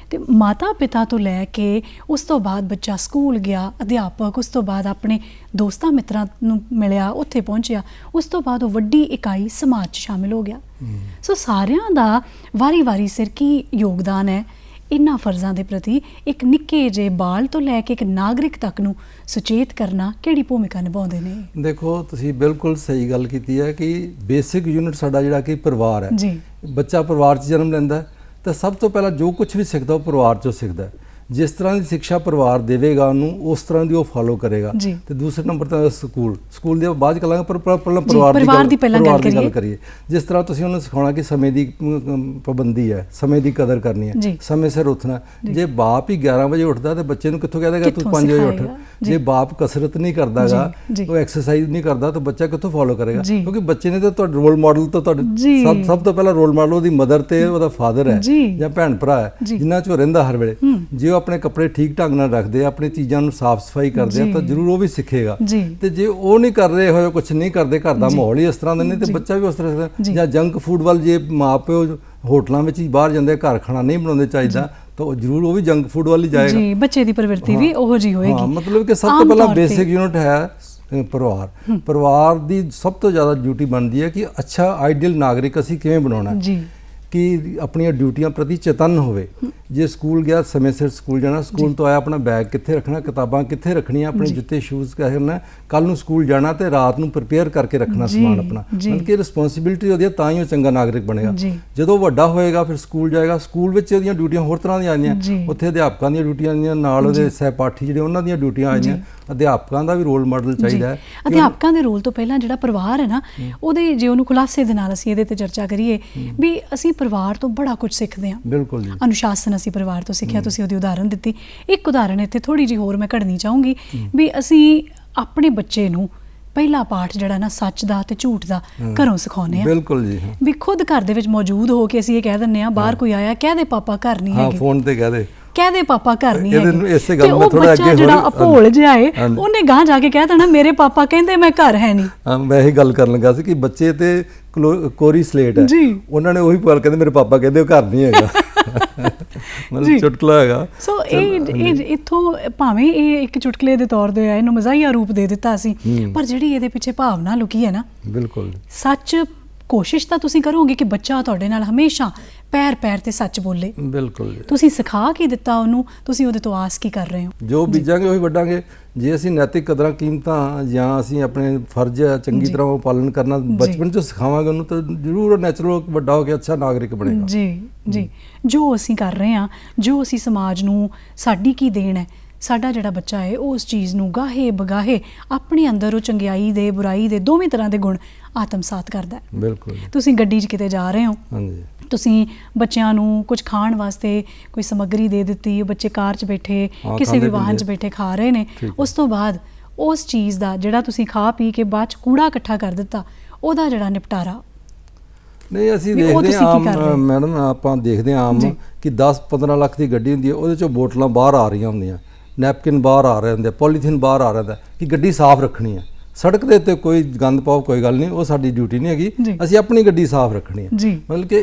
[SPEAKER 1] ਤੇ ਮਾਤਾ ਪਿਤਾ ਤੋਂ ਲੈ ਕੇ ਉਸ ਤੋਂ ਬਾਅਦ ਬੱਚਾ ਸਕੂਲ ਗਿਆ, ਅਧਿਆਪਕ, ਉਸ ਤੋਂ ਬਾਅਦ ਆਪਣੇ ਦੋਸਤਾਂ ਮਿੱਤਰਾਂ ਨੂੰ ਮਿਲਿਆ, ਉੱਥੇ ਪਹੁੰਚਿਆ, ਉਸ ਤੋਂ ਬਾਅਦ ਉਹ ਵੱਡੀ ਇਕਾਈ ਸਮਾਜ 'ਚ ਸ਼ਾਮਿਲ ਹੋ ਗਿਆ। ਸੋ ਸਾਰਿਆਂ ਦਾ ਵਾਰੀ ਸਿਰ ਕੀ ਯੋਗਦਾਨ ਹੈ ਇਹਨਾਂ ਫਰਜ਼ਾਂ ਦੇ ਪ੍ਰਤੀ। ਇੱਕ ਨਿੱਕੇ ਜਿਹੇ ਬਾਲ ਤੋਂ ਲੈ ਕੇ ਇੱਕ ਨਾਗਰਿਕ ਤੱਕ ਨੂੰ ਸੁਚੇਤ ਕਰਨਾ ਕਿਹੜੀ ਭੂਮਿਕਾ ਨਿਭਾਉਂਦੇ ਨੇ? ਦੇਖੋ,
[SPEAKER 2] ਤੁਸੀਂ ਬਿਲਕੁਲ ਸਹੀ ਗੱਲ ਕੀਤੀ ਹੈ ਕਿ ਬੇਸਿਕ ਯੂਨਿਟ ਸਾਡਾ ਜਿਹੜਾ ਕਿ ਪਰਿਵਾਰ ਹੈ। ਬੱਚਾ ਪਰਿਵਾਰ 'ਚ ਜਨਮ ਲੈਂਦਾ ਤਾਂ ਸਭ ਤੋਂ ਪਹਿਲਾਂ ਜੋ ਕੁਝ ਵੀ ਸਿੱਖਦਾ ਉਹ ਪਰਿਵਾਰ 'ਚੋਂ ਸਿੱਖਦਾ। ਜਿਸ ਤਰ੍ਹਾਂ ਦੀ ਸਿੱਖਿਆ ਪਰਿਵਾਰ ਦੇਵੇਗਾ ਉਹਨੂੰ, ਉਸ ਤਰ੍ਹਾਂ ਦੀ ਉਹ ਫਾਲੋ ਕਰੇਗਾ। ਤੇ ਦੂਸਰੇ ਨੰਬਰ ਤੇ ਸਕੂਲ ਦੇ ਬਾਅਦ ਕਰਾਂਗੇ, ਪਰ ਪਹਿਲਾਂ ਪਰਿਵਾਰ ਦੀ ਗੱਲ ਕਰੀਏ। ਜਿਸ ਤਰ੍ਹਾਂ ਤੁਸੀਂ ਉਹਨੂੰ ਸਿਖਾਉਣਾ ਕਿ ਸਮੇਂ ਦੀ ਪਾਬੰਦੀ ਹੈ, ਸਮੇਂ ਦੀ ਕਦਰ ਕਰਨੀ ਹੈ, ਸਮੇਂ ਸਿਰ ਉੱਠਣਾ। ਜੇ ਬਾਪ ਹੀ 11 ਵਜੇ ਉੱਠਦਾ ਤੇ ਬੱਚੇ ਨੂੰ ਕਿੱਥੋਂ ਕਹਿ ਦੇਗਾ ਤੂੰ 5 ਵਜੇ ਉੱਠ? ਜੇ ਬਾਪ ਕਸਰਤ ਨਹੀਂ ਕਰਦਾਗਾ, ਉਹ ਐਕਸਰਸਾਈਜ਼ ਨਹੀਂ ਕਰਦਾ ਤਾਂ ਬੱਚਾ ਕਿੱਥੋਂ ਫਾਲੋ ਕਰੇਗਾ? ਕਿਉਂਕਿ ਬੱਚੇ ਨੇ ਤਾਂ ਤੁਹਾਡੇ ਰੋਲ ਮਾਡਲ ਤਾਂ ਤੁਹਾਡੇ ਸਭ ਤੋਂ ਪਹਿਲਾਂ ਰੋਲ ਮਾਡਲ ਉਹਦੀ ਮਦਰ ਤੇ ਉਹਦਾ ਫਾਦਰ ਹੈ ਜਾਂ ਭੈਣ ਭਰਾ ਹੈ, ਜਿਨ੍ਹਾਂ 'ਚ ਉਹ ਰਹਿੰਦਾ ਹਰ ਵੇਲੇ। ਜੇ ਆਪਣੇ ਕੱਪੜੇ ਠੀਕ ਢੰਗ ਨਾਲ ਰੱਖਦੇ ਆ, ਆਪਣੀ ਚੀਜ਼ਾਂ ਨੂੰ ਸਾਫ਼ ਸਫਾਈ ਕਰਦੇ ਆ ਤਾਂ ਜ਼ਰੂਰ ਉਹ ਵੀ ਸਿੱਖੇਗਾ। ਤੇ ਜੇ ਉਹ ਨਹੀਂ ਕਰ ਰਹੇ ਹੋਏ, ਕੁਝ ਨਹੀਂ ਕਰਦੇ, ਘਰ ਦਾ ਮਾਹੌਲ ਹੀ ਇਸ ਤਰ੍ਹਾਂ ਦਾ ਨਹੀਂ ਤੇ ਬੱਚਾ ਵੀ ਉਸ ਤਰ੍ਹਾਂ ਦਾ। ਜਾਂ ਜੰਕ ਫੂਡ ਵੱਲ ਜੇ ਮਾਂ ਪਿਓ ਹੋਟਲਾਂ ਵਿੱਚ ਹੀ ਬਾਹਰ ਜਾਂਦੇ, ਘਰ ਖਾਣਾ ਨਹੀਂ ਬਣਾਉਂਦੇ ਚਾਹੀਦਾ ਤਾਂ ਉਹ ਜ਼ਰੂਰ ਉਹ ਵੀ ਜੰਕ ਫੂਡ ਵੱਲ ਹੀ ਜਾਏਗਾ।
[SPEAKER 1] ਜੀ, ਬੱਚੇ ਦੀ ਪ੍ਰਵਿਰਤੀ ਵੀ ਉਹੋ ਜਿਹੀ ਹੋਏਗੀ।
[SPEAKER 2] ਮਤਲਬ ਕਿ ਸਭ ਤੋਂ ਪਹਿਲਾਂ ਬੇਸਿਕ ਯੂਨਿਟ ਹੈ ਪਰਿਵਾਰ। ਪਰਿਵਾਰ ਦੀ ਸਭ ਤੋਂ ਜ਼ਿਆਦਾ ਡਿਊਟੀ ਬਣਦੀ ਹੈ ਕਿ ਅੱਛਾ ਆਈਡੀਅਲ ਨਾਗਰਿਕ ਅਸੀਂ ਕਿਵੇਂ ਬਣਾਉਣਾ, ਕਿ ਆਪਣੀਆਂ ਡਿਊਟੀਆਂ ਪ੍ਰਤੀ ਚੇਤਨ ਹੋਵੇ। ਜੇ ਸਕੂਲ ਗਿਆ ਸਮੇਂ ਸਿਰ ਸਕੂਲ ਜਾਣਾ, ਸਕੂਲ ਤੋਂ ਆਇਆ ਆਪਣਾ ਬੈਗ ਕਿੱਥੇ ਰੱਖਣਾ, ਕਿਤਾਬਾਂ ਕਿੱਥੇ ਰੱਖਣੀਆਂ, ਆਪਣੇ ਜੁੱਤੇ ਸ਼ੂਜ਼ ਕਰਨਾ, ਕੱਲ ਨੂੰ ਸਕੂਲ ਜਾਣਾ ਤੇ ਰਾਤ ਨੂੰ ਪ੍ਰਿਪੇਅਰ ਕਰਕੇ ਰੱਖਣਾ ਸਮਾਨ ਆਪਣਾ। ਮਤਲਬ ਕਿ ਰਿਸਪੌਂਸਿਬਿਲਿਟੀ ਉਹਦੀ ਤਾਂ ਹੀ ਉਹ ਚੰਗਾ ਨਾਗਰਿਕ ਬਣੇਗਾ। ਜਦੋਂ ਵੱਡਾ ਹੋਏਗਾ ਫਿਰ ਸਕੂਲ ਜਾਏਗਾ, ਸਕੂਲ ਵਿੱਚ ਉਹਦੀਆਂ ਡਿਊਟੀਆਂ ਹੋਰ ਤਰ੍ਹਾਂ ਦੀਆਂ ਆਈਆਂ, ਉੱਥੇ ਅਧਿਆਪਕਾਂ ਦੀਆਂ ਡਿਊਟੀਆਂ ਆਈਆਂ, ਨਾਲ ਉਹਦੇ ਸਹਿਪਾਠੀ ਜਿਹੜੇ ਉਹਨਾਂ ਦੀਆਂ ਡਿਊਟੀਆਂ ਆਈਆਂ। ਅਧਿਆਪਕਾਂ ਦਾ ਵੀ ਰੋਲ ਮਾਡਲ ਚਾਹੀਦਾ ਹੈ।
[SPEAKER 1] ਅਧਿਆਪਕਾਂ ਦੇ ਰੋਲ ਤੋਂ ਪਹਿਲਾਂ ਜਿਹੜਾ ਪਰਿਵਾਰ ਹੈ ਨਾ, ਉਹਦੇ ਜੇ ਉਹਨੂੰ ਖੁਲਾਸੇ ਦੇ ਨਾਲ ਅਸੀਂ ਇਹਦੇ ਤੇ ਚਰਚਾ ਕਰੀਏ ਵੀ ਅਸੀਂ ਪਰਿਵਾਰ ਤੋਂ ਬੜਾ ਕੁਝ ਸਿੱਖਦੇ ਹਾਂ।
[SPEAKER 2] ਬਿਲਕੁਲ ਜੀ।
[SPEAKER 1] ਅਨੁਸ਼ਾਸਨ ਅਸੀਂ ਪਰਿਵਾਰ ਤੋਂ ਸਿੱਖਿਆ, ਤੁਸੀਂ ਉਹਦੀ ਉਦਾਹਰਨ ਦਿੱਤੀ। ਇੱਕ ਉਦਾਹਰਨ ਇੱਥੇ ਥੋੜੀ ਜਿਹੀ ਹੋਰ ਮੈਂ ਘੜਨੀ ਚਾਹੂੰਗੀ ਵੀ ਅਸੀਂ ਆਪਣੇ ਬੱਚੇ ਨੂੰ ਪਹਿਲਾ ਪਾਠ ਜਿਹੜਾ ਨਾ ਸੱਚ ਦਾ ਤੇ ਝੂਠ ਦਾ ਘਰੋਂ ਸਿਖਾਉਂਦੇ ਆ।
[SPEAKER 2] ਬਿਲਕੁਲ ਜੀ।
[SPEAKER 1] ਵੀ ਖੁਦ ਘਰ ਦੇ ਵਿੱਚ ਮੌਜੂਦ ਹੋ ਕੇ ਅਸੀਂ ਇਹ ਕਹਿ ਦਿੰਦੇ ਆ, ਬਾਹਰ ਕੋਈ ਆਇਆ ਕਹਿ ਦੇ ਪਾਪਾ ਘਰ ਨਹੀਂ ਹੈਗੇ,
[SPEAKER 2] ਫੋਨ ਤੇ ਕਹਿ ਦੇ
[SPEAKER 1] ਪਾਪਾ ਘਰ ਨਹੀਂ ਹੈਗੇ।
[SPEAKER 2] ਇਸੇ ਗੱਲ ਮੈਂ ਥੋੜਾ ਅੱਗੇ
[SPEAKER 1] ਜਿਹੜਾ ਅਭੋਲ ਜਿਹਾ ਏ ਉਹਨੇ ਗਾਂ ਜਾ ਕੇ ਕਹਿ ਦੇਣਾ ਮੇਰੇ ਪਾਪਾ ਕਹਿੰਦੇ ਮੈਂ ਘਰ ਹੈ ਨਹੀਂ।
[SPEAKER 2] ਮੈਂ ਇਹ ਗੱਲ ਕਰਨ ਲੱਗਾ ਸੀ ਕਿ ਬੱਚੇ ਤੇ ਕੋਰੀ ਸਲੇਟ ਹੈ, ਉਹਨਾਂ ਨੇ ਉਹੀ ਗੱਲ ਕਹਿੰਦੇ ਮੇਰੇ ਪਾਪਾ ਕਹਿੰਦੇ ਉਹ ਘਰ ਨਹੀਂ ਹੈਗਾ। ਮਤਲਬ ਚੁਟਕਲਾ ਹੈਗਾ।
[SPEAKER 1] ਸੋ ਇਹ ਇੱਥੋਂ ਭਾਵੇਂ ਇਹ ਇੱਕ ਚੁਟਕਲੇ ਦੇ ਤੌਰ ਤੇ ਇਹਨੂੰ ਮਜ਼ਾਹੀਆ ਰੂਪ ਦੇ ਦਿੱਤਾ ਸੀ, ਪਰ ਜਿਹੜੀ ਇਹਦੇ ਪਿੱਛੇ ਭਾਵਨਾ ਲੁਕੀ ਹੈ ਨਾ,
[SPEAKER 2] ਬਿਲਕੁਲ
[SPEAKER 1] ਸੱਚ ਕੋਸ਼ਿਸ਼ ਤਾਂ ਤੁਸੀਂ ਕਰੋਗੇ ਕਿ ਬੱਚਾ ਤੁਹਾਡੇ ਨਾਲ ਹਮੇਸ਼ਾ ਪੈਰ ਤੇ ਸੱਚ ਬੋਲੇ।
[SPEAKER 2] ਬਿਲਕੁਲ
[SPEAKER 1] ਤੁਸੀਂ ਸਿਖਾ ਕੇ ਦਿੱਤਾ ਉਹਨੂੰ, ਤੁਸੀਂ ਉਹਦੇ ਤੋਂ ਆਸ ਕੀ ਕਰ ਰਹੇ ਹੋ?
[SPEAKER 2] ਜੋ ਬੀਜਾਂਗੇ ਉਹੀ ਵੱਢਾਂਗੇ। ਜੇ ਅਸੀਂ ਨੈਤਿਕ ਕਦਰਾਂ ਕੀਮਤਾਂ ਜਾਂ ਅਸੀਂ ਆਪਣੇ ਫਰਜ਼ ਚੰਗੀ ਤਰ੍ਹਾਂ ਉਹ ਪਾਲਣ ਕਰਨਾ ਬਚਪਨ 'ਚ ਸਿਖਾਵਾਂਗੇ ਉਹਨੂੰ ਤਾਂ ਜ਼ਰੂਰ ਨੈਚੁਰਲ ਵੱਡਾ ਹੋ ਕੇ ਅੱਛਾ ਨਾਗਰਿਕ ਬਣੇਗਾ।
[SPEAKER 1] ਜੀ ਜੋ ਅਸੀਂ ਕਰ ਰਹੇ ਹਾਂ, ਜੋ ਅਸੀਂ ਸਮਾਜ ਨੂੰ, ਸਾਡੀ ਕੀ ਦੇਣ ਹੈ, ਸਾਡਾ ਜਿਹੜਾ ਬੱਚਾ ਹੈ ਉਹ ਉਸ ਚੀਜ਼ ਨੂੰ ਗਾਹੇ ਬਗਾਹੇ ਆਪਣੇ ਅੰਦਰ ਉਹ ਚੰਗਿਆਈ ਦੇ ਬੁਰਾਈ ਦੇ ਦੋਵੇਂ ਤਰ੍ਹਾਂ ਦੇ ਗੁਣ ਆਤਮਸਾਤ ਕਰਦਾ ਹੈ।
[SPEAKER 2] ਬਿਲਕੁਲ।
[SPEAKER 1] ਤੁਸੀਂ ਗੱਡੀ 'ਚ ਕਿਤੇ ਜਾ ਰਹੇ ਹੋ, ਤੁਸੀਂ ਬੱਚਿਆਂ ਨੂੰ ਕੁਝ ਖਾਣ ਵਾਸਤੇ ਕੋਈ ਸਮੱਗਰੀ ਦੇ ਦਿੱਤੀ, ਬੱਚੇ ਕਾਰ 'ਚ ਬੈਠੇ ਕਿਸੇ ਵੀ ਵਾਹਨ 'ਚ ਬੈਠੇ ਖਾ ਰਹੇ ਨੇ, ਉਸ ਤੋਂ ਬਾਅਦ ਉਸ ਚੀਜ਼ ਦਾ ਜਿਹੜਾ ਤੁਸੀਂ ਖਾ ਪੀ ਕੇ ਬਾਅਦ 'ਚ ਕੂੜਾ ਇਕੱਠਾ ਕਰ ਦਿੱਤਾ, ਉਹਦਾ ਜਿਹੜਾ ਨਿਪਟਾਰਾ
[SPEAKER 2] ਨਹੀਂ ਅਸੀਂ ਦੇਖਦੇ ਹਾਂ ਮੈਡਮ, ਆਪਾਂ ਦੇਖਦੇ ਹਾਂ ਆਮ ਕਿ 10-15 ਲੱਖ ਦੀ ਗੱਡੀ ਹੁੰਦੀ ਹੈ, ਉਹਦੇ 'ਚੋਂ ਬੋਤਲਾਂ ਬਾਹਰ ਆ ਰਹੀਆਂ ਹੁੰਦੀਆਂ, ਨੈਪਕਿਨ ਬਾਹਰ ਆ ਰਹੇ ਹੁੰਦੇ, ਪੋਲੀਥੀਨ ਬਾਹਰ ਆ ਰਿਹਾ ਹੁੰਦਾ ਕਿ ਗੱਡੀ ਸਾਫ਼ ਰੱਖਣੀ ਹੈ। ਸੜਕ ਦੇ ਉੱਤੇ ਕੋਈ ਗੰਦ ਪਾਓ ਕੋਈ ਗੱਲ ਨਹੀਂ, ਉਹ ਸਾਡੀ ਡਿਊਟੀ ਨਹੀਂ ਹੈਗੀ, ਅਸੀਂ ਆਪਣੀ ਗੱਡੀ ਸਾਫ਼ ਰੱਖਣੀ ਹੈ। ਮਤਲਬ ਕਿ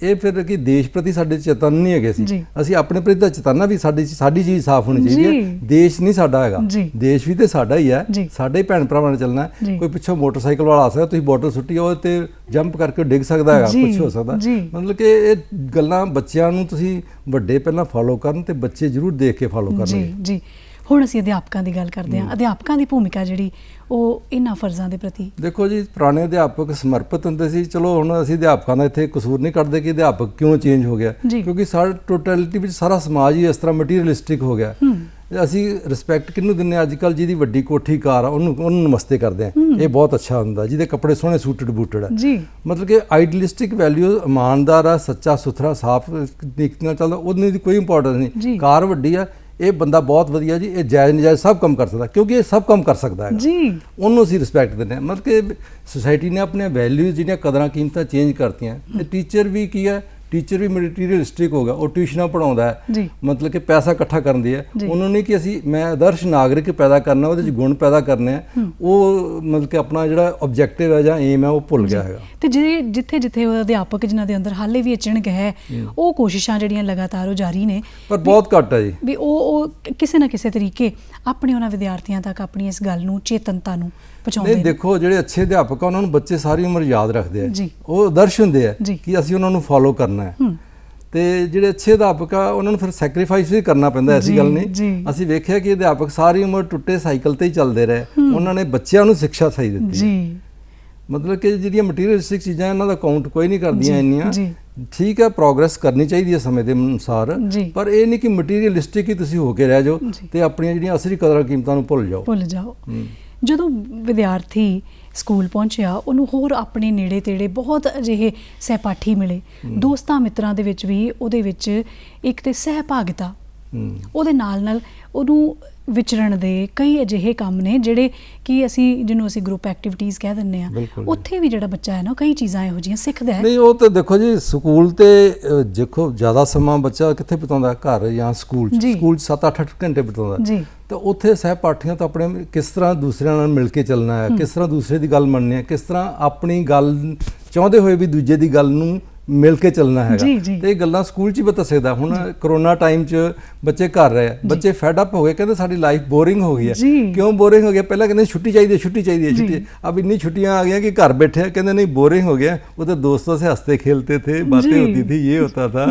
[SPEAKER 2] ਇਹ ਫਿਰ ਕਿ ਦੇਸ਼ ਪ੍ਰਤੀ ਸਾਡੇ ਚੇਤਨ ਨਹੀਂ ਹੈਗੇ ਸੀ, ਅਸੀਂ ਆਪਣੇ ਪ੍ਰਤੀ ਤਾਂ ਚੇਤਨਾ ਵੀ ਸਾਡੀ ਚੀਜ਼ ਸਾਫ਼ ਹੋਣੀ ਚਾਹੀਦੀ ਹੈ। ਦੇਸ਼ ਨਹੀਂ ਸਾਡਾ ਹੈਗਾ, ਦੇਸ਼ ਵੀ ਤੇ ਸਾਡਾ ਹੀ ਹੈ, ਸਾਡੇ ਹੀ ਭੈਣ ਭਰਾਵਾਂ ਨੇ ਚੱਲਣਾ। ਕੋਈ ਪਿੱਛੋਂ ਮੋਟਰਸਾਈਕਲ ਵਾਲਾ ਆ ਸਕਦਾ, ਤੁਸੀਂ ਬੋਟਲ ਸੁੱਟੀ ਉਹ ਤੇ ਜੰਪ ਕਰਕੇ ਡਿੱਗ ਸਕਦਾ ਹੈਗਾ, ਕੁਛ ਹੋ ਸਕਦਾ। ਮਤਲਬ ਕਿ ਇਹ ਗੱਲਾਂ ਬੱਚਿਆਂ ਨੂੰ ਤੁਸੀਂ ਵੱਡੇ ਪਹਿਲਾਂ ਫੋਲੋ ਕਰਨ ਤੇ ਬੱਚੇ ਜ਼ਰੂਰ ਦੇਖ ਕੇ ਫੋਲੋ ਕਰਨਗੇ।
[SPEAKER 1] ਜੀ ਹੁਣ ਅਸੀਂ ਅਧਿਆਪਕਾਂ ਦੀ ਗੱਲ ਕਰਦੇ ਹਾਂ। ਅਧਿਆਪਕਾਂ ਦੀ ਭੂਮਿਕਾ ਜਿਹੜੀ ਉਹ ਇਹਨਾਂ ਫਰਜ਼ਾਂ ਦੇ ਪ੍ਰਤੀ,
[SPEAKER 2] ਦੇਖੋ ਜੀ ਪੁਰਾਣੇ ਅਧਿਆਪਕ ਸਮਰਪਿਤ ਹੁੰਦੇ ਸੀ। ਚਲੋ ਹੁਣ ਅਸੀਂ ਅਧਿਆਪਕਾਂ ਦਾ ਇੱਥੇ ਕਸੂਰ ਨਹੀਂ ਕੱਢਦੇ ਕਿ ਅਧਿਆਪਕ ਕਿਉਂ ਚੇਂਜ ਹੋ ਗਿਆ, ਕਿਉਂਕਿ ਸਾਡਾ ਟੋਟੈਲਿਟੀ ਵਿੱਚ ਸਾਰਾ ਸਮਾਜ ਹੀ ਇਸ ਤਰ੍ਹਾਂ ਮਟੀਰੀਅਲਿਸਟਿਕ ਹੋ ਗਿਆ। ਅਸੀਂ ਰਿਸਪੈਕਟ ਕਿਹਨੂੰ ਦਿੰਦੇ ਹਾਂ? ਅੱਜ ਕੱਲ੍ਹ ਜਿਹਦੀ ਵੱਡੀ ਕੋਠੀ ਕਾਰ ਆ ਉਹਨੂੰ ਨਮਸਤੇ ਕਰਦੇ ਹਾਂ, ਇਹ ਬਹੁਤ ਅੱਛਾ ਹੁੰਦਾ। ਜਿਹਦੇ ਕੱਪੜੇ ਸੋਹਣੇ ਸੂਟਡ ਬੂਟਡ ਆ, ਮਤਲਬ ਕਿ ਆਈਡੀਅਲਿਸਟਿਕ ਵੈਲਿਊ, ਇਮਾਨਦਾਰ ਆ, ਸੱਚਾ ਸੁਥਰਾ ਸਾਫ਼ ਤਰੀਕੇ ਨਾਲ ਚੱਲਦਾ, ਉਹਦੀ ਦੀ ਕੋਈ ਇੰਪੋਰਟੈਂਸ ਨਹੀਂ। ਕਾਰ ਵੱਡੀ ਆ, ਇਹ ਬੰਦਾ ਬਹੁਤ ਵਧੀਆ ਜੀ, ਇਹ ਜਾਇਜ਼ ਨਜਾਇਜ਼ ਸਭ ਕੰਮ ਕਰ ਸਕਦਾ, ਕਿਉਂਕਿ ਇਹ ਸਭ ਕੰਮ ਕਰ ਸਕਦਾ ਹੈ ਜੀ, ਉਹਨੂੰ ਅਸੀਂ ਰਿਸਪੈਕਟ ਦਿੰਦੇ ਹਾਂ। ਮਤਲਬ ਕਿ ਸੋਸਾਇਟੀ ਨੇ ਆਪਣੀਆਂ ਵੈਲਿਊਜ਼ ਜਿਹੜੀਆਂ ਕਦਰਾਂ ਕੀਮਤਾਂ ਚੇਂਜ ਕਰਤੀਆਂ। ਤੇ ਟੀਚਰ ਵੀ ਕੀ ਹੈ, ਟੀਚਰ ਵੀ ਮਟੀਰੀਅਲਿਸਟਿਕ ਹੋ ਗਿਆ, ਉਹ ਟਿਊਸ਼ਨਾਂ ਪੜਾਉਂਦਾ ਹੈ, ਮਤਲਬ ਕਿ ਪੈਸਾ ਇਕੱਠਾ ਕਰਨ ਦੀ ਹੈ। ਉਹਨਾਂ ਨੇ ਕਿ ਅਸੀਂ ਮੈਂ ਆਦਰਸ਼ ਨਾਗਰਿਕ ਪੈਦਾ ਕਰਨਾ, ਉਹਦੇ 'ਚ ਗੁਣ ਪੈਦਾ ਕਰਨੇ ਆ, ਉਹ ਮਤਲਬ ਕਿ ਆਪਣਾ ਜਿਹੜਾ ਆਬਜੈਕਟਿਵ ਹੈ ਜਾਂ ਏਮ ਹੈ ਉਹ ਭੁੱਲ ਗਿਆ ਹੈਗਾ।
[SPEAKER 1] ਤੇ ਜਿੱਥੇ ਉਹ ਅਧਿਆਪਕ ਜਿਨ੍ਹਾਂ ਦੇ ਅੰਦਰ ਹਾਲੇ ਵੀ ਅਚਣਕ ਹੈ, ਉਹ ਕੋਸ਼ਿਸ਼ਾਂ ਜਿਹੜੀਆਂ ਲਗਾਤਾਰ ਉਹ ਜਾਰੀ ਨੇ,
[SPEAKER 2] ਪਰ ਬਹੁਤ ਘੱਟ ਹੈ ਜੀ। ਵੀ
[SPEAKER 1] ਉਹ ਕਿਸੇ ਨਾ ਕਿਸੇ ਤਰੀਕੇ ਆਪਣੇ ਉਹਨਾਂ ਵਿਦਿਆਰਥੀਆਂ ਤੱਕ ਆਪਣੀ ਇਸ ਗੱਲ ਨੂੰ, ਚੇਤਨਤਾ ਨੂੰ ਪਹੁੰਚਾਉਂਦੇ ਨੇ।
[SPEAKER 2] ਦੇਖੋ ਜਿਹੜੇ ਅੱਛੇ ਅਧਿਆਪਕ ਆ ਉਹਨਾਂ ਨੂੰ ਬੱਚੇ ਸਾਰੀ ਉਮਰ ਯਾਦ ਰੱਖਦੇ ਆ, ਉਹ ਆਦਰਸ਼ ਹੁੰਦੇ ਆ ਕਿ ਅਸੀਂ ਉਹਨਾਂ ਨੂੰ ਫੋਲੋ ਕਰਨਾ ਹੈ। ਤੇ ਜਿਹੜੇ ਅੱਛੇ ਅਧਿਆਪਕ ਆ ਉਹਨਾਂ ਨੂੰ ਫਿਰ ਸੈਕਰੀਫਾਈਸ ਵੀ ਕਰਨਾ ਪੈਂਦਾ, ਐਸੀ ਗੱਲ ਨਹੀਂ। ਅਸੀਂ ਵੇਖਿਆ ਕਿ ਅਧਿਆਪਕ ਸਾਰੀ ਉਮਰ ਟੁੱਟੇ ਸਾਈਕਲ ਤੇ ਹੀ ਚੱਲਦੇ ਰਹੇ, ਉਹਨਾਂ ਨੇ ਬੱਚਿਆਂ ਨੂੰ ਸਿੱਖਿਆ ਸਹੀ ਦਿੱਤੀ। ਮਤਲਬ ਕਿ ਜਿਹੜੀਆਂ ਮਟੀਰੀਅਲਿਸਟਿਕ ਚੀਜ਼ਾਂ ਇਹਨਾਂ ਦਾ ਕਾਊਂਟ ਕੋਈ ਨਹੀਂ ਕਰਦੀਆਂ ਇੰਨੀਆਂ। ਠੀਕ ਹੈ, ਪ੍ਰੋਗਰੈਸ ਕਰਨੀ ਚਾਹੀਦੀ ਹੈ ਸਮੇਂ ਦੇ ਅਨੁਸਾਰ, ਪਰ ਇਹ ਨਹੀਂ ਕਿ ਮਟੀਰੀਅਲਿਸਟਿਕ ਹੀ ਤੁਸੀਂ ਹੋ ਕੇ ਰਹਿ ਜਾਓ ਤੇ ਆਪਣੀਆਂ ਜਿਹੜੀਆਂ ਅਸਲੀ ਕਦਰਾਂ ਕੀਮਤਾਂ ਨੂੰ ਭੁੱਲ ਜਾਓ।
[SPEAKER 1] ਜਦੋਂ ਵਿਦਿਆਰਥੀ ਸਕੂਲ ਪਹੁੰਚਿਆ, ਉਹਨੂੰ ਹੋਰ ਆਪਣੇ ਨੇੜੇ ਤੇੜੇ ਬਹੁਤ ਅਜਿਹੇ ਸਹਿਪਾਠੀ ਮਿਲੇ, ਦੋਸਤਾਂ ਮਿੱਤਰਾਂ ਦੇ ਵਿੱਚ ਵੀ ਉਹਦੇ ਵਿੱਚ ਇੱਕ ਤੇ ਸਹਿਭਾਗਿਤਾ, ਉਹਦੇ ਨਾਲ ਉਹਨੂੰ ਵਿਚਰਨ ਦੇ ਕਈ ਅਜਿਹੇ ਕੰਮ ਨੇ ਜਿਹੜੇ ਕਿ ਜਿਹਨੂੰ ਅਸੀਂ ਗਰੁੱਪ ਐਕਟੀਵਿਟੀਜ਼ ਕਹਿ ਦਿੰਦੇ ਹਾਂ। ਉੱਥੇ ਵੀ ਜਿਹੜਾ ਬੱਚਾ ਹੈ ਨਾ, ਕਈ ਚੀਜ਼ਾਂ ਇਹੋ ਜਿਹੀਆਂ ਸਿੱਖਦਾ ਹੈ।
[SPEAKER 2] ਨਹੀਂ, ਉਹ ਤਾਂ ਦੇਖੋ ਜੀ ਸਕੂਲ ਤੇ ਦੇਖੋ ਜ਼ਿਆਦਾ ਸਮਾਂ ਬੱਚਾ ਕਿੱਥੇ ਬਿਤਾਉਂਦਾ, ਘਰ ਜਾਂ ਸਕੂਲ 7-8 ਘੰਟੇ ਬਿਤਾਉਂਦਾ। ਤਾਂ ਉੱਥੇ ਸਹਿਪਾਠੀਆਂ ਤਾਂ ਆਪਣੇ ਕਿਸ ਤਰ੍ਹਾਂ ਦੂਸਰਿਆਂ ਨਾਲ ਮਿਲ ਕੇ ਚੱਲਣਾ ਹੈ, ਕਿਸ ਤਰ੍ਹਾਂ ਦੂਸਰੇ ਦੀ ਗੱਲ ਮੰਨਣੀ ਹੈ, ਕਿਸ ਤਰ੍ਹਾਂ ਆਪਣੀ ਗੱਲ ਚਾਹੁੰਦੇ ਹੋਏ ਵੀ ਦੂਜੇ ਦੀ ਗੱਲ ਨੂੰ ਮਿਲ ਕੇ ਚੱਲਣਾ ਹੈਗਾ। ਤੇ ਇਹ ਗੱਲਾਂ ਸਕੂਲ 'ਚ ਹੀ ਬਤਾ ਸਕਦਾ। ਹੁਣ ਕਰੋਨਾ ਟਾਈਮ 'ਚ ਬੱਚੇ ਘਰ ਰਹੇ, ਬੱਚੇ ਫੈਡ ਅਪ ਹੋ ਗਏ, ਕਹਿੰਦੇ ਸਾਡੀ ਲਾਈਫ ਬੋਰਿੰਗ ਹੋ ਗਈ ਹੈ। ਕਿਉਂ ਬੋਰਿੰਗ ਹੋ ਗਿਆ? ਪਹਿਲਾਂ ਕਹਿੰਦੇ ਛੁੱਟੀ ਚਾਹੀਦੀ ਹੈ। अब इतनी छुट्टियां आ गई कि घर बैठे कहते नहीं बोरिंग हो गया, उधर दोस्तों से हंसते खेलते थे, बातें होती थी, ये होता था,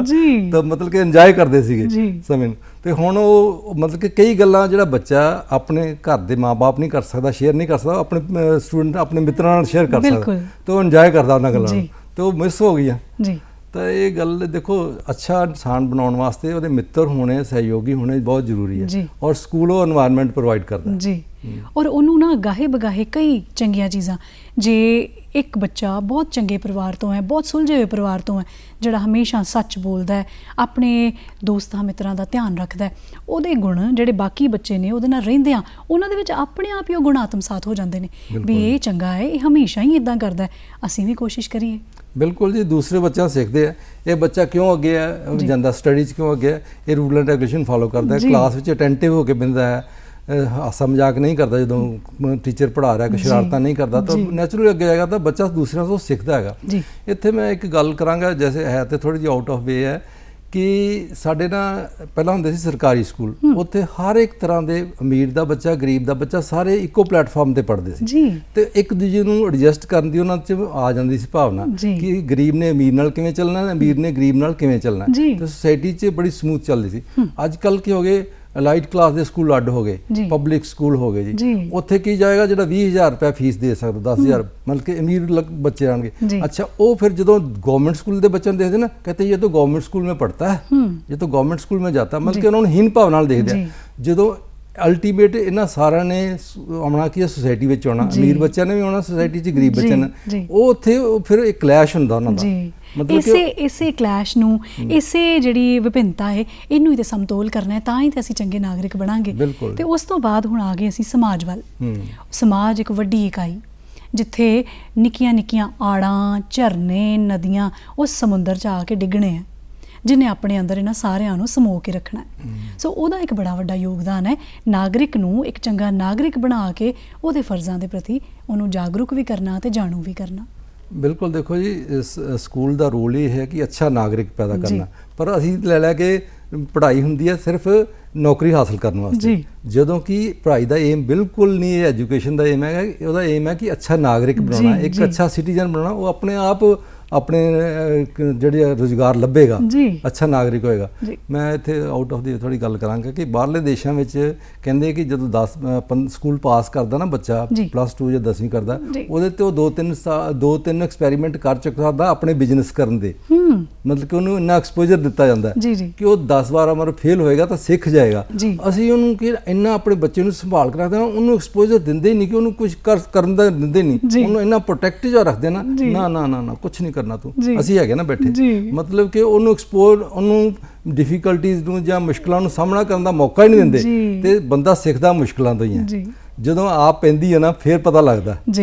[SPEAKER 2] तो मतलब कि इंजॉय करते ਸੀਗੇ ਸਮੇਂ ਨੂੰ। ਤੇ ਹੁਣ ਉਹ ਮਤਲਬ ਕਿ ਕਈ ਗੱਲਾਂ ਜਿਹੜਾ ਬੱਚਾ ਆਪਣੇ ਘਰ ਦੇ ਮਾਂ-ਬਾਪ ਨਹੀਂ ਕਰ ਸਕਦਾ, ਸ਼ੇਅਰ ਨਹੀਂ ਕਰ ਸਕਦਾ, ਆਪਣੇ ਸਟੂਡੈਂਟ ਆਪਣੇ ਮਿੱਤਰਾਂ ਨਾਲ ਸ਼ੇਅਰ ਕਰ ਸਕਦਾ, ਤੇ ਉਹ ਇੰਜॉय ਕਰਦਾ ਉਹਨਾਂ ਗੱਲਾਂ ਨੂੰ, ਤੇ ਉਹ ਮਿਸ ਹੋ ਗਈਆਂ। ਤਾਂ ਇਹ ਗੱਲ ਦੇਖੋ, ਅੱਛਾ ਇਨਸਾਨ ਬਣਾਉਣ ਵਾਸਤੇ ਉਹਦੇ ਮਿੱਤਰ ਹੋਣੇ, ਸਹਿਯੋਗੀ ਹੋਣੇ ਬਹੁਤ ਜ਼ਰੂਰੀ ਹੈ, ਔਰ ਸਕੂਲ ਉਹ এনवायरमेंट ਪ੍ਰੋਵਾਈਡ ਕਰਦਾ ਜੀ।
[SPEAKER 1] ਔਰ ਉਹਨੂੰ ਨਾ ਗਾਹੇ ਬਗਾਹੇ ਕਈ ਚੰਗੀਆਂ ਚੀਜ਼ਾਂ, ਜੇ ਇੱਕ ਬੱਚਾ ਬਹੁਤ ਚੰਗੇ ਪਰਿਵਾਰ ਤੋਂ ਹੈ, ਬਹੁਤ ਸੁਲਝੇ ਹੋਏ ਪਰਿਵਾਰ ਤੋਂ ਹੈ, ਜਿਹੜਾ ਹਮੇਸ਼ਾ ਸੱਚ ਬੋਲਦਾ ਹੈ, ਆਪਣੇ ਦੋਸਤਾਂ ਮਿੱਤਰਾਂ ਦਾ ਧਿਆਨ ਰੱਖਦਾ ਹੈ, ਉਹਦੇ ਗੁਣ ਜਿਹੜੇ ਬਾਕੀ ਬੱਚੇ ਨੇ ਉਹਦੇ ਨਾਲ ਰਹਿੰਦੇ ਆ, ਉਹਨਾਂ ਦੇ ਵਿੱਚ ਆਪਣੇ ਆਪ ਹੀ ਉਹ ਗੁਣ ਆਤਮਸਾਤ ਹੋ ਜਾਂਦੇ ਨੇ ਵੀ ਇਹ ਚੰਗਾ ਹੈ, ਇਹ ਹਮੇਸ਼ਾ ਹੀ ਇੱਦਾਂ ਕਰਦਾ ਹੈ, ਅਸੀਂ ਵੀ ਕੋਸ਼ਿਸ਼ ਕਰੀਏ।
[SPEAKER 2] ਬਿਲਕੁਲ ਜੀ, ਦੂਸਰੇ ਬੱਚਿਆਂ ਸਿੱਖਦੇ ਆ, ਇਹ ਬੱਚਾ ਕਿਉਂ ਅੱਗੇ ਹੈ ਜਾਂਦਾ, ਸਟੱਡੀ 'ਚ ਕਿਉਂ ਅੱਗੇ ਹੈ, ਇਹ ਰੂਲ ਐਂਡ ਰੈਗੂਲੇਸ਼ਨ ਫੋਲੋ ਕਰਦਾ ਹੈ, ਕਲਾਸ ਵਿੱਚ ਅਟੈਂਟਿਵ ਹੋ ਕੇ ਬਹਿੰਦਾ ਹੈ, ਹਾਸਾ ਮਜ਼ਾਕ ਨਹੀਂ ਕਰਦਾ, ਜਦੋਂ ਟੀਚਰ ਪੜ੍ਹਾ ਰਿਹਾ, ਸ਼ਰਾਰਤਾਂ ਨਹੀਂ ਕਰਦਾ, ਤਾਂ ਨੈਚੁਰਲੀ ਅੱਗੇ ਜਾਏਗਾ, ਤਾਂ ਬੱਚਾ ਦੂਸਰਿਆਂ ਤੋਂ ਸਿੱਖਦਾ ਹੈਗਾ। ਇੱਥੇ ਮੈਂ ਇੱਕ ਗੱਲ ਕਰਾਂਗਾ, ਜੈਸੇ ਹੈ ਤੇ ਥੋੜ੍ਹੀ ਜਿਹੀ ਆਊਟ ਆਫ ਵੇ ਹੈ, ਕਿ ਸਾਡੇ ਨਾ ਪਹਿਲਾਂ ਹੁੰਦੇ ਸੀ ਸਰਕਾਰੀ ਸਕੂਲ, ਉੱਥੇ ਹਰ ਇੱਕ ਤਰ੍ਹਾਂ ਦੇ ਅਮੀਰ ਦਾ ਬੱਚਾ, ਗਰੀਬ ਦਾ ਬੱਚਾ, ਸਾਰੇ ਇੱਕੋ ਪਲੇਟਫਾਰਮ ਤੇ ਪੜ੍ਹਦੇ ਸੀ, ਤੇ ਇੱਕ ਦੂਜੇ ਨੂੰ ਐਡਜਸਟ ਕਰਨ ਦੀ ਉਹਨਾਂ 'ਚ ਆ ਜਾਂਦੀ ਸੀ ਭਾਵਨਾ ਕਿ ਗਰੀਬ ਨੇ ਅਮੀਰ ਨਾਲ ਕਿਵੇਂ ਚੱਲਣਾ, ਅਮੀਰ ਨੇ ਗਰੀਬ ਨਾਲ ਕਿਵੇਂ ਚੱਲਣਾ, ਤੇ ਸੋਸਾਇਟੀ 'ਚ ਬੜੀ ਸਮੂਥ ਚੱਲਦੀ ਸੀ। ਅੱਜ ਕੱਲ੍ਹ ਕੀ ਹੋ ਗਏ, ਲਾਈਟ ਕਲਾਸ ਦੇ ਸਕੂਲ ਅੱਡ ਹੋ ਗਏ, ਪਬਲਿਕ ਸਕੂਲ ਹੋ ਗਏ ਜੀ। ਉੱਥੇ ਕੀ ਜਾਏਗਾ ਜਿਹੜਾ 20,000 ਰੁਪਏ ਫੀਸ ਦੇ ਸਕਦਾ, 10,000, ਮਤਲਬ ਕਿ ਅਮੀਰ ਬੱਚੇ ਆਣਗੇ। ਅੱਛਾ, ਉਹ ਫਿਰ ਜਦੋਂ ਗवर्नमेंट स्कूल ਦੇ ਬੱਚਿਆਂ ਨੂੰ ਦੇਖਦੇ ਨਾ, कहते ये तो गवर्नमेंट स्कूल में पढ़ता है, ये तो गवर्नमेंट स्कूल में जाता, मतलब कि ਉਹਨਾਂ ਨੂੰ ਹੀਨ ਭਾਵ ਨਾਲ ਦੇਖਦੇ ਆ। ਜਦੋਂ ਅਲਟੀਮੇਟ ਇਹਨਾਂ ਸਾਰਿਆਂ ਨੇ ਆਉਣਾ ਕੀ ਸੋਸਾਇਟੀ ਵਿੱਚ ਆਉਣਾ, ਅਮੀਰ ਬੱਚਿਆਂ ਨੇ ਵੀ ਆਉਣਾ ਸੋਸਾਇਟੀ 'ਚ, ਗਰੀਬ ਬੱਚਿਆਂ ਨੇ, ਉਹ ਉੱਥੇ ਫਿਰ ਇੱਕ ਕਲੈਸ਼ ਹੁੰਦਾ ਉਹਨਾਂ ਦਾ। ਇਸੇ ਕਲੈਸ਼ ਨੂੰ, ਇਸੇ ਜਿਹੜੀ ਵਿਭਿੰਨਤਾ ਹੈ, ਇਹਨੂੰ ਹੀ ਤੇ ਸਮਤੋਲ ਕਰਨਾ ਹੈ, ਤਾਂ ਹੀ ਤੇ ਅਸੀਂ ਚੰਗੇ ਨਾਗਰਿਕ ਬਣਾਂਗੇ। ਤੇ ਉਸ ਤੋਂ ਬਾਅਦ ਹੁਣ ਆ ਗਏ ਅਸੀਂ ਸਮਾਜ ਵੱਲ। ਸਮਾਜ ਇੱਕ ਵੱਡੀ ਇਕਾਈ, ਜਿੱਥੇ ਨਿੱਕੀਆਂ ਨਿੱਕੀਆਂ ਆੜਾਂ, ਝਰਨੇ, ਨਦੀਆਂ ਉਸ ਸਮੁੰਦਰ 'ਚ ਆ ਕੇ ਡਿੱਗਣੇ ਆ,
[SPEAKER 1] ਜਿਹਨੇ ਆਪਣੇ ਅੰਦਰ ਇਹਨਾਂ ਸਾਰਿਆਂ ਨੂੰ ਸਮੋ ਕੇ ਰੱਖਣਾ ਹੈ। ਸੋ ਉਹਦਾ ਇੱਕ ਬੜਾ ਵੱਡਾ ਯੋਗਦਾਨ ਹੈ ਨਾਗਰਿਕ ਨੂੰ ਇੱਕ ਚੰਗਾ ਨਾਗਰਿਕ ਬਣਾ ਕੇ ਉਹਦੇ ਫਰਜ਼ਾਂ ਦੇ ਪ੍ਰਤੀ ਉਹਨੂੰ ਜਾਗਰੂਕ ਵੀ ਕਰਨਾ ਤੇ ਜਾਣੂ ਵੀ ਕਰਨਾ।
[SPEAKER 2] ਬਿਲਕੁਲ, ਦੇਖੋ ਜੀ ਸਕੂਲ ਦਾ ਰੋਲ ਇਹ ਹੈ ਕਿ ਅੱਛਾ ਨਾਗਰਿਕ ਪੈਦਾ ਕਰਨਾ, ਪਰ ਅਸੀਂ ਲੈ ਕੇ ਪੜ੍ਹਾਈ ਹੁੰਦੀ ਹੈ ਸਿਰਫ ਨੌਕਰੀ ਹਾਸਲ ਕਰਨ ਵਾਸਤੇ, ਜਦੋਂ ਕਿ ਪੜ੍ਹਾਈ ਦਾ ਏਮ ਬਿਲਕੁਲ ਨਹੀਂ ਇਹ ਐਜੂਕੇਸ਼ਨ ਦਾ ਏਮ ਹੈਗਾ। ਉਹਦਾ ਏਮ ਹੈ ਕਿ ਅੱਛਾ ਨਾਗਰਿਕ ਬਣਾਉਣਾ, ਇੱਕ ਅੱਛਾ ਸਿਟੀਜ਼ਨ ਬਣਾਉਣਾ। ਉਹ ਆਪਣੇ ਆਪ ਆਪਣੇ ਜਿਹੜੇ ਰੁਜ਼ਗਾਰ ਲੱਭੇਗਾ, ਅੱਛਾ ਨਾਗਰਿਕ ਹੋਏਗਾ। ਮੈਂ ਇੱਥੇ ਆਊਟ ਆਫ ਦੀ ਥੋੜੀ ਗੱਲ ਕਰਾਂਗਾ ਕਿ ਬਾਹਰਲੇ ਦੇਸ਼ਾਂ ਵਿੱਚ ਕਹਿੰਦੇ ਕਿ ਜਦੋਂ 10 ਸਕੂਲ ਪਾਸ ਕਰਦਾ ਨਾ ਬੱਚਾ, +2 ਜਾਂ 10ਵੀਂ ਕਰਦਾ, ਉਹਦੇ ਤੇ ਉਹ 2-3 ਐਕਸਪੈਰੀਮੈਂਟ ਕਰ ਚੁੱਕਾ ਦਾ ਆਪਣੇ ਬਿਜ਼ਨਸ ਕਰਨ ਦੇ। ਮਤਲਬ ਕਿ ਉਹਨੂੰ ਇੰਨਾ ਐਕਸਪੋਜ਼ਰ ਦਿੱਤਾ ਜਾਂਦਾ ਕਿ ਉਹ 10-12 ਵਾਰ ਫੇਲ ਹੋਏਗਾ ਤਾਂ ਸਿੱਖ ਜਾਏਗਾ। ਅਸੀਂ ਉਹਨੂੰ ਕਿ ਇੰਨਾ ਆਪਣੇ ਬੱਚੇ ਨੂੰ ਸੰਭਾਲ ਕੇ ਰੱਖਦੇ ਹਾਂ, ਉਹਨੂੰ ਐਕਸਪੋਜ਼ਰ ਦਿੰਦੇ ਹੀ ਨਹੀਂ ਕਿ ਉਹਨੂੰ ਕੁਝ ਕਰਨ ਦਾ ਦਿੰਦੇ ਨਹੀਂ, ਉਹਨੂੰ ਇੰਨਾ ਪ੍ਰੋਟੈਕਟਿਵ ਜਿਹਾ ਰੱਖਦੇ ਨਾ, ਨਾ ਕੁਛ ਨਹੀਂ ਕਰਨਾ ਤੂੰ, ਅਸੀਂ ਹੈਗੇ ਨਾ ਬੈਠੇ। ਮਤਲਬ ਕਿ ਉਹਨੂੰ ਉਹਨੂੰ ਡਿਫਿਕਲਟੀਜ਼ ਨੂੰ ਜਾਂ ਮੁਸ਼ਕਲਾਂ ਨੂੰ ਸਾਹਮਣਾ ਕਰਨ ਦਾ ਮੌਕਾ ਹੀ ਨਹੀਂ ਦਿੰਦੇ, ਤੇ ਬੰਦਾ ਸਿੱਖਦਾ ਮੁਸ਼ਕਲਾਂ ਤੋਂ ਹੀ ਹੈ। ਜਦੋਂ ਆਪ ਪੈਂਦੀ ਹੈ ਨਾ ਫਿਰ ਪਤਾ ਲੱਗਦਾ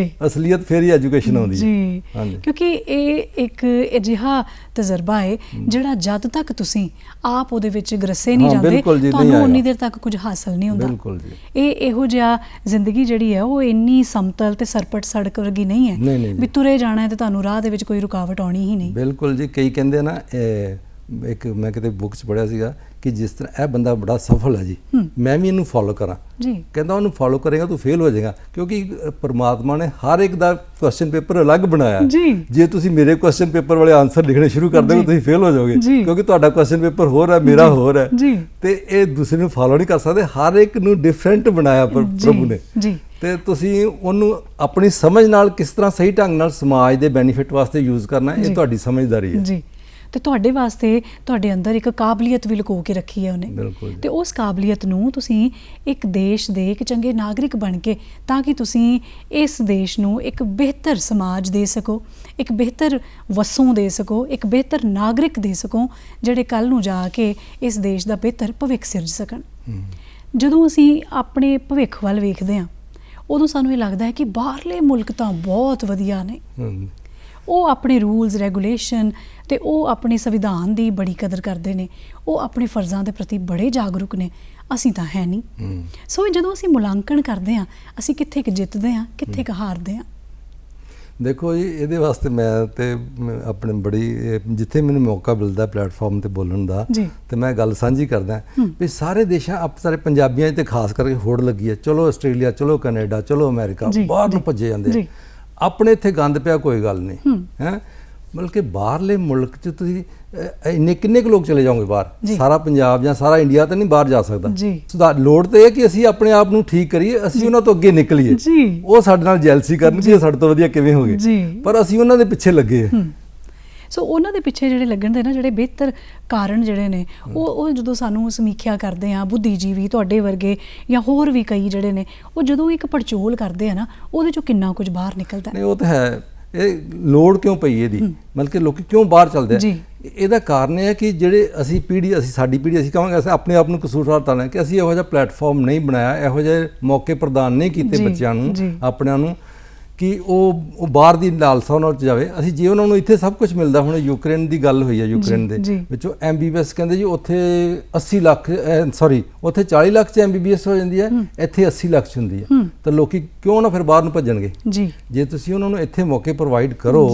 [SPEAKER 2] ਅਸਲੀਅਤ, ਫਿਰ ਹੀ ਐਜੂਕੇਸ਼ਨ ਆਉਂਦੀ ਹੈ।
[SPEAKER 1] ਕਿਉਂਕਿ ਇਹ ਇੱਕ ਅਜਿਹਾ ਤਜਰਬਾ ਹੈ ਜਿਹੜਾ ਜਦ ਤੱਕ ਤੁਸੀਂ ਆਪ ਉਹਦੇ ਵਿੱਚ ਗਰਸੇ ਨਹੀਂ ਜਾਂਦੇ ਤੁਹਾਨੂੰ ਉਨੀ ਦੇਰ ਤੱਕ ਕੁਝ ਹਾਸਲ ਨਹੀਂ ਹੁੰਦਾ। ਇਹ ਇਹੋ ਜਿਹਾ ਜ਼ਿੰਦਗੀ ਜਿਹੜੀ ਹੈ ਉਹ ਇੰਨੀ ਸਮਤਲ ਤੇ ਸਰਪਟ ਸੜਕ ਵਰਗੀ ਨਹੀਂ ਹੈ ਵੀ ਤੁਰੇ ਜਾਣਾ ਹੈ ਤੇ ਤੁਹਾਨੂੰ ਰਾਹ ਦੇ ਵਿੱਚ ਕੋਈ ਰੁਕਾਵਟ ਆਉਣੀ ਹੀ ਨਹੀਂ।
[SPEAKER 2] ਬਿਲਕੁਲ ਜੀ, ਕਈ ਕਹਿੰਦੇ ਨਾ, ਇੱਕ ਮੈਂ ਕਿਤੇ ਬੁੱਕ 'ਚ ਪੜ੍ਹਿਆ ਸੀਗਾ ਕਿ ਜਿਸ ਤਰ੍ਹਾਂ ਇਹ ਬੰਦਾ ਬੜਾ ਸਫਲ ਹੈ ਜੀ, ਮੈਂ ਵੀ ਇਹਨੂੰ ਫੋਲੋ ਕਰਾਂ। ਕਹਿੰਦਾ ਉਹਨੂੰ ਫੋਲੋ ਕਰੇਗਾ ਤੂੰ ਫੇਲ ਹੋ ਜਾਏਗਾ, ਕਿਉਂਕਿ ਪਰਮਾਤਮਾ ਨੇ ਹਰ ਇੱਕ ਦਾ ਕੁਐਸਚਨ ਪੇਪਰ ਅਲੱਗ ਬਣਾਇਆ। ਜੇ ਤੁਸੀਂ ਮੇਰੇ ਕੁਐਸਚਨ ਪੇਪਰ ਵਾਲੇ ਆਨਸਰ ਲਿਖਣੇ ਸ਼ੁਰੂ ਕਰ ਦਿਓ ਤੁਸੀਂ ਫੇਲ ਹੋ ਜਾਓਗੇ, ਕਿਉਂਕਿ ਤੁਹਾਡਾ ਕੁਐਸਚਨ ਪੇਪਰ ਹੋਰ ਹੈ, ਮੇਰਾ ਹੋਰ ਹੈ, ਤੇ ਇਹ ਦੂਸਰੇ ਨੂੰ ਫੋਲੋ ਨਹੀਂ ਕਰ ਸਕਦੇ। ਹਰ ਇੱਕ ਨੂੰ ਡਿਫਰੈਂਟ ਬਣਾਇਆ ਪ੍ਰਭੂ ਨੇ, ਤੇ ਤੁਸੀਂ ਉਹਨੂੰ ਆਪਣੀ ਸਮਝ ਨਾਲ ਕਿਸ ਤਰ੍ਹਾਂ ਸਹੀ ਢੰਗ ਨਾਲ ਸਮਾਜ ਦੇ ਬੈਨੀਫਿਟ ਵਾਸਤੇ ਯੂਜ਼ ਕਰਨਾ, ਇਹ ਤੁਹਾਡੀ ਸਮਝਦਾਰੀ ਹੈ।
[SPEAKER 1] ਤੇ ਤੁਹਾਡੇ ਵਾਸਤੇ ਤੁਹਾਡੇ ਅੰਦਰ ਇੱਕ ਕਾਬਲੀਅਤ ਵੀ ਲੁਕੋ ਕੇ ਰੱਖੀ ਹੈ ਉਹਨੇ, ਤੇ ਉਸ ਕਾਬਲੀਅਤ ਨੂੰ ਤੁਸੀਂ ਇੱਕ ਦੇਸ਼ ਦੇ ਇੱਕ ਚੰਗੇ ਨਾਗਰਿਕ ਬਣ ਕੇ, ਤਾਂ ਕਿ ਤੁਸੀਂ ਇਸ ਦੇਸ਼ ਨੂੰ ਇੱਕ ਬਿਹਤਰ ਸਮਾਜ ਦੇ ਸਕੋ, ਇੱਕ ਬਿਹਤਰ ਵਸੋਂ ਦੇ ਸਕੋ, ਇੱਕ ਬਿਹਤਰ ਨਾਗਰਿਕ ਦੇ ਸਕੋ, ਜਿਹੜੇ ਕੱਲ੍ਹ ਨੂੰ ਜਾ ਕੇ ਇਸ ਦੇਸ਼ ਦਾ ਬਿਹਤਰ ਭਵਿੱਖ ਸਿਰਜ ਸਕਣ। ਜਦੋਂ ਅਸੀਂ ਆਪਣੇ ਭਵਿੱਖ ਵੱਲ ਵੇਖਦੇ ਹਾਂ ਉਦੋਂ ਸਾਨੂੰ ਇਹ ਲੱਗਦਾ ਹੈ ਕਿ ਬਾਹਰਲੇ ਮੁਲਕ ਤਾਂ ਬਹੁਤ ਵਧੀਆ ਨੇ, ਉਹ ਆਪਣੇ ਰੂਲਸ ਰੈਗੂਲੇਸ਼ਨ ਤੇ ਉਹ ਆਪਣੇ ਸੰਵਿਧਾਨ ਦੀ ਬੜੀ ਕਦਰ ਕਰਦੇ ਨੇ, ਉਹ ਆਪਣੇ ਫਰਜ਼ਾਂ ਦੇ ਪ੍ਰਤੀ ਬੜੇ ਜਾਗਰੂਕ ਨੇ, ਅਸੀਂ ਤਾਂ ਹੈ ਨਹੀਂ। ਸੋ ਜਦੋਂ ਅਸੀਂ ਮੁਲਾਂਕਣ ਕਰਦੇ ਹਾਂ ਅਸੀਂ ਕਿੱਥੇ ਕੁ ਜਿੱਤਦੇ ਹਾਂ, ਕਿੱਥੇ ਕੁ ਹਾਰਦੇ ਹਾਂ।
[SPEAKER 2] ਦੇਖੋ ਜੀ, ਇਹਦੇ ਵਾਸਤੇ ਮੈਂ ਤੇ ਆਪਣੇ ਬੜੀ ਜਿੱਥੇ ਮੈਨੂੰ ਮੌਕਾ ਮਿਲਦਾ ਪਲੇਟਫਾਰਮ ਤੇ ਬੋਲਣ ਦਾ, ਤੇ ਮੈਂ ਗੱਲ ਸਾਂਝੀ ਕਰਦਾ ਵੀ ਸਾਰੇ ਦੇਸ਼ਾਂ ਸਾਰੇ ਪੰਜਾਬੀਆਂ 'ਚ ਤੇ ਖਾਸ ਕਰਕੇ ਹੋੜ ਲੱਗੀ ਹੈ, ਚਲੋ ਆਸਟ੍ਰੇਲੀਆ, ਚਲੋ ਕੈਨੇਡਾ, ਚਲੋ ਅਮਰੀਕਾ, ਬਾਹਰ ਨੂੰ ਭੱਜੇ ਜਾਂਦੇ। ਆਪਣੇ ਇੱਥੇ ਗੰਦ ਪਿਆ ਕੋਈ ਗੱਲ ਨਹੀਂ ਹੈ, ਮਤਲਬ ਕਿ ਬਾਹਰਲੇ ਮੁਲਕ 'ਚ ਤੁਸੀਂ ਕਿੰਨੇ ਕੁ ਲੋਕ ਚਲੇ ਜਾਓਗੇ ਬਾਹਰ? ਸਾਰਾ ਪੰਜਾਬ ਜਾਂ ਸਾਰਾ ਇੰਡੀਆ ਤਾਂ ਨਹੀਂ ਬਾਹਰ ਜਾ ਸਕਦਾ। ਲੋੜ ਤਾਂ ਇਹ ਕਿ ਅਸੀਂ ਆਪਣੇ ਆਪ ਨੂੰ ਠੀਕ ਕਰੀਏ, ਅਸੀਂ ਉਹਨਾਂ ਤੋਂ ਅੱਗੇ ਨਿਕਲੀਏ। ਉਹ ਸਾਡੇ ਨਾਲ ਜੈਲਸੀ ਕਰਨ ਕਿ ਸਾਡੇ ਤੋਂ ਵਧੀਆ ਕਿਵੇਂ ਹੋ ਗਏ, ਪਰ ਅਸੀਂ ਉਹਨਾਂ ਦੇ ਪਿੱਛੇ ਲੱਗੇ।
[SPEAKER 1] ਸੋ ਉਹਨਾਂ ਦੇ ਪਿੱਛੇ ਜਿਹੜੇ ਲੱਗਣ ਦੇ ਨਾ ਜਿਹੜੇ ਬਿਹਤਰ ਕਾਰਨ ਜਿਹੜੇ ਨੇ ਉਹ ਜਦੋਂ ਸਾਨੂੰ ਸਮੀਖਿਆ ਕਰਦੇ ਆ ਬੁੱਧੀਜੀਵੀ ਤੁਹਾਡੇ ਵਰਗੇ ਜਾਂ ਹੋਰ ਵੀ ਕਈ ਜਿਹੜੇ ਨੇ, ਉਹ ਜਦੋਂ ਇੱਕ ਪੜਚੋਲ ਕਰਦੇ ਆ ਨਾ ਉਹਦੇ ਚੋਂ ਕਿੰਨਾ ਕੁਝ ਬਾਹਰ ਨਿਕਲਦਾ।
[SPEAKER 2] ਨਹੀਂ ਉਹ ਤਾਂ ਹੈ, ਇਹ ਲੋੜ ਕਿਉਂ ਪਈ ਇਹਦੀ, ਮਤਲਬ ਕਿ ਲੋਕੀ ਕਿਉਂ ਬਾਹਰ ਚੱਲਦੇ ਆ? ਇਹਦਾ ਕਾਰਨ ਇਹ ਹੈ ਕਿ ਜਿਹੜੇ ਸਾਡੀ ਪੀੜ੍ਹੀ ਅਸੀਂ ਕਹਾਂਗੇ ਅਸੀਂ ਆਪਣੇ ਆਪ ਨੂੰ ਕਸੂਰਵਾਰ ਤਾਂ ਕਿ ਅਸੀਂ ਇਹੋ ਜਿਹਾ ਪਲੇਟਫਾਰਮ ਨਹੀਂ ਬਣਾਇਆ, ਇਹੋ ਜਿਹੇ ਮੌਕੇ ਪ੍ਰਦਾਨ ਨਹੀਂ ਕੀਤੇ ਬੱਚਿਆਂ ਨੂੰ, ਆਪਣਿਆਂ ਨੂੰ, ਕਿ ਉਹ ਬਾਹਰ ਦੀ ਲਾਲਸਾ ਉਹਨਾਂ 'ਚ ਜਾਵੇ। ਅਸੀਂ ਜੇ ਉਹਨਾਂ ਨੂੰ ਇੱਥੇ ਸਭ ਕੁਝ ਮਿਲਦਾ, ਹੁਣ ਯੂਕਰੇਨ ਦੀ ਗੱਲ ਹੋਈ ਹੈ, ਯੂਕਰੇਨ ਦੇ ਵਿੱਚੋਂ MBBS ਕਹਿੰਦੇ ਜੀ ਉੱਥੇ 80 ਲੱਖ ਉੱਥੇ 40 ਲੱਖ 'ਚ MBBS ਹੋ ਜਾਂਦੀ ਹੈ, ਇੱਥੇ 80 ਲੱਖ 'ਚ ਹੁੰਦੀ ਹੈ। ਤਾਂ ਲੋਕੀ ਕਿਉਂ ਨਾ ਫਿਰ ਬਾਹਰ ਨੂੰ ਭੱਜਣਗੇ? ਜੇ ਤੁਸੀਂ ਉਹਨਾਂ ਨੂੰ ਇੱਥੇ ਮੌਕੇ ਪ੍ਰੋਵਾਈਡ ਕਰੋ,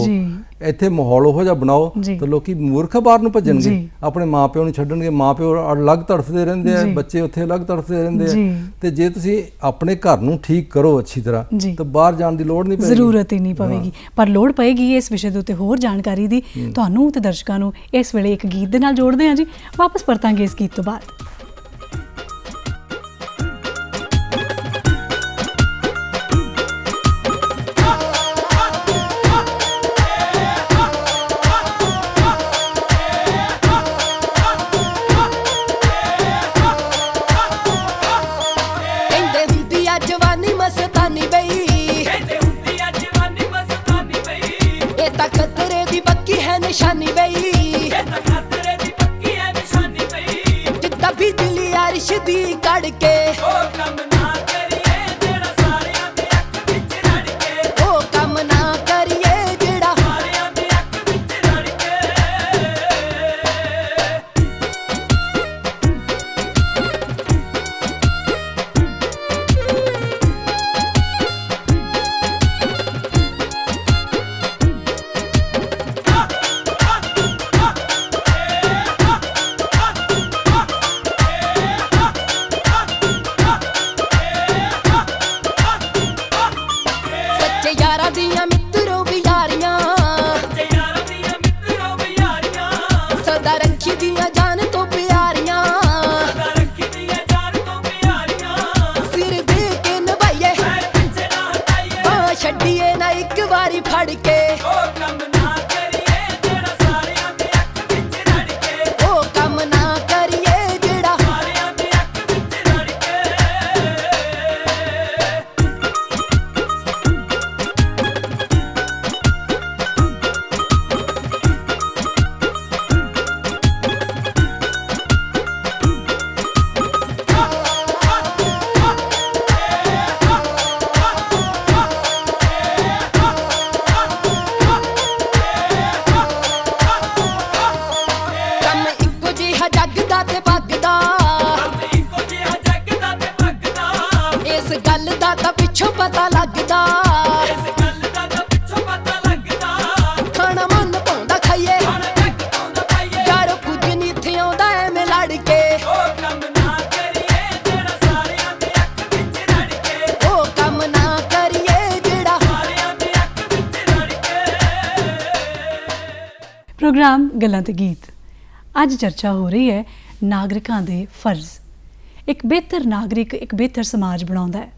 [SPEAKER 2] ਇੱਥੇ ਮਾਹੌਲ ਉਹੋ ਜਿਹਾ ਬਣਾਓ, ਤਾਂ ਲੋਕੀ ਮੂਰਖ ਬਾਹਰ ਨੂੰ ਭੱਜਣਗੇ, ਆਪਣੇ ਮਾਂ ਪਿਓ ਨੂੰ ਛੱਡਣਗੇ। ਮਾਂ ਪਿਓ ਅਲੱਗ ਤੜਫਦੇ ਰਹਿੰਦੇ ਆ, ਬੱਚੇ ਉੱਥੇ ਅਲੱਗ ਤੜਫਦੇ ਰਹਿੰਦੇ ਆ। ਤੇ ਜੇ ਤੁਸੀਂ ਆਪਣੇ ਘਰ ਨੂੰ ਠੀਕ ਕਰੋ ਅੱਛੀ ਤਰ੍ਹਾਂ, ਤਾਂ ਬਾਹਰ ਜਾਣ ਦੀ ਲੋੜ ਨਹੀਂ,
[SPEAKER 1] ਜ਼ਰੂਰਤ ਹੀ ਨਹੀਂ ਪਵੇਗੀ। ਪਰ ਲੋੜ ਪਏਗੀ ਇਸ ਵਿਸ਼ੇ ਦੇ ਉੱਤੇ ਹੋਰ ਜਾਣਕਾਰੀ ਦੀ। ਤੁਹਾਨੂੰ ਤੇ ਦਰਸ਼ਕਾਂ ਨੂੰ ਇਸ ਵੇਲੇ ਇੱਕ ਗੀਤ ਦੇ ਨਾਲ ਜੋੜਦੇ ਹਾਂ ਜੀ, ਵਾਪਸ ਪਰਤਾਂਗੇ ਇਸ ਗੀਤ ਤੋਂ ਬਾਅਦ।
[SPEAKER 3] ਨਿਸ਼ਾਨੀ ਬਈ ਖਤਰੇ ਦੀ ਪੱਕੀ ਹੈ ਨਿਸ਼ਾਨੀ ਬਈ, ਜਿੱਦਾਂ ਬਿਜਲੀ ਅਰਸ਼ ਦੀ ਕੜ ਕੇ ਉਹ ਕੰਮ ਨਾ ਕਰੀਏ ਜਿਹੜਾ ਸਾਰਿਆਂ ਦੀ ਅੱਖ ਵਿੱਚ ਰੜ ਕੇ, ਉਹ ਕੰਮ ਨਾ ਕਰੀਏ ਜਿਹੜਾ ਸਾਰਿਆਂ ਦੀ ਅੱਖ ਵਿੱਚ ਰੜ ਕੇ। ਰੜ ਕੇ ਉਹ ਕੰਮ ਨਾ ਕਰੀਏ ਜਿਹੜਾ ਸਾਰਿਆਂ ਦੇ ਅੱਖ ਵਿੱਚ ਰੜ ਕੇ ਉਹ ਕੰਮ ਨਾ ਕਰੀਏ ਜਿਹੜਾ ਸਾਰਿਆਂ ਦੇ ਅੱਖ ਵਿੱਚ ਰੜ ਕੇ ਕੰਮ ਇੱਕੋ ਜਿਹਾ ਜੱਗਦਾ ਤੇ ਭੱਗਦਾ ਕੰਮ ਇੱਕੋ ਜਿਹਾ ਜੱਗਦਾ ਤੇ ਭੱਗਦਾ ਇਸ ਗੱਲ ਦਾ ਤਾਂ ਪਿੱਛੋਂ ਪਤਾ ਲੱਗਦਾ ਇਸ ਗੱਲ ਦਾ ਤਾਂ ਪਿੱਛੋਂ ਪਤਾ ਲੱਗਦਾ ਖਾਣਾ ਮਨ ਪਾਉਂਦਾ ਖਾਈਏ ਖਾਣਾ ਜੱਗ ਪਾਉਂਦਾ ਪਾਈਏ ਯਾਰੋ ਕੁਝ ਨਹੀਂ ਇੱਥੇ ਆਉਂਦਾ ਐਵੇਂ ਲੜ ਕੇ ਉਹ ਕੰਮ ਨਾ ਕਰੀਏ ਜਿਹੜਾ ਸਾਰਿਆਂ ਦੇ ਅੱਖ ਵਿੱਚ ਰੜ ਕੇ ਉਹ ਕੰਮ ਨਾ ਕਰੀਏ ਜਿਹੜਾ ਸਾਰਿਆਂ ਦੇ ਅੱਖ ਵਿੱਚ ਰੜ ਕੇ
[SPEAKER 1] ਪ੍ਰੋਗਰਾਮ ਗੱਲਾਂ ਤੇ ਗੀਤ। ਅੱਜ ਚਰਚਾ ਹੋ ਰਹੀ ਹੈ ਨਾਗਰਿਕਾਂ ਦੇ ਫਰਜ਼। ਇੱਕ ਬਿਹਤਰ ਨਾਗਰਿਕ ਇੱਕ ਬਿਹਤਰ ਸਮਾਜ ਬਣਾਉਂਦਾ ਹੈ।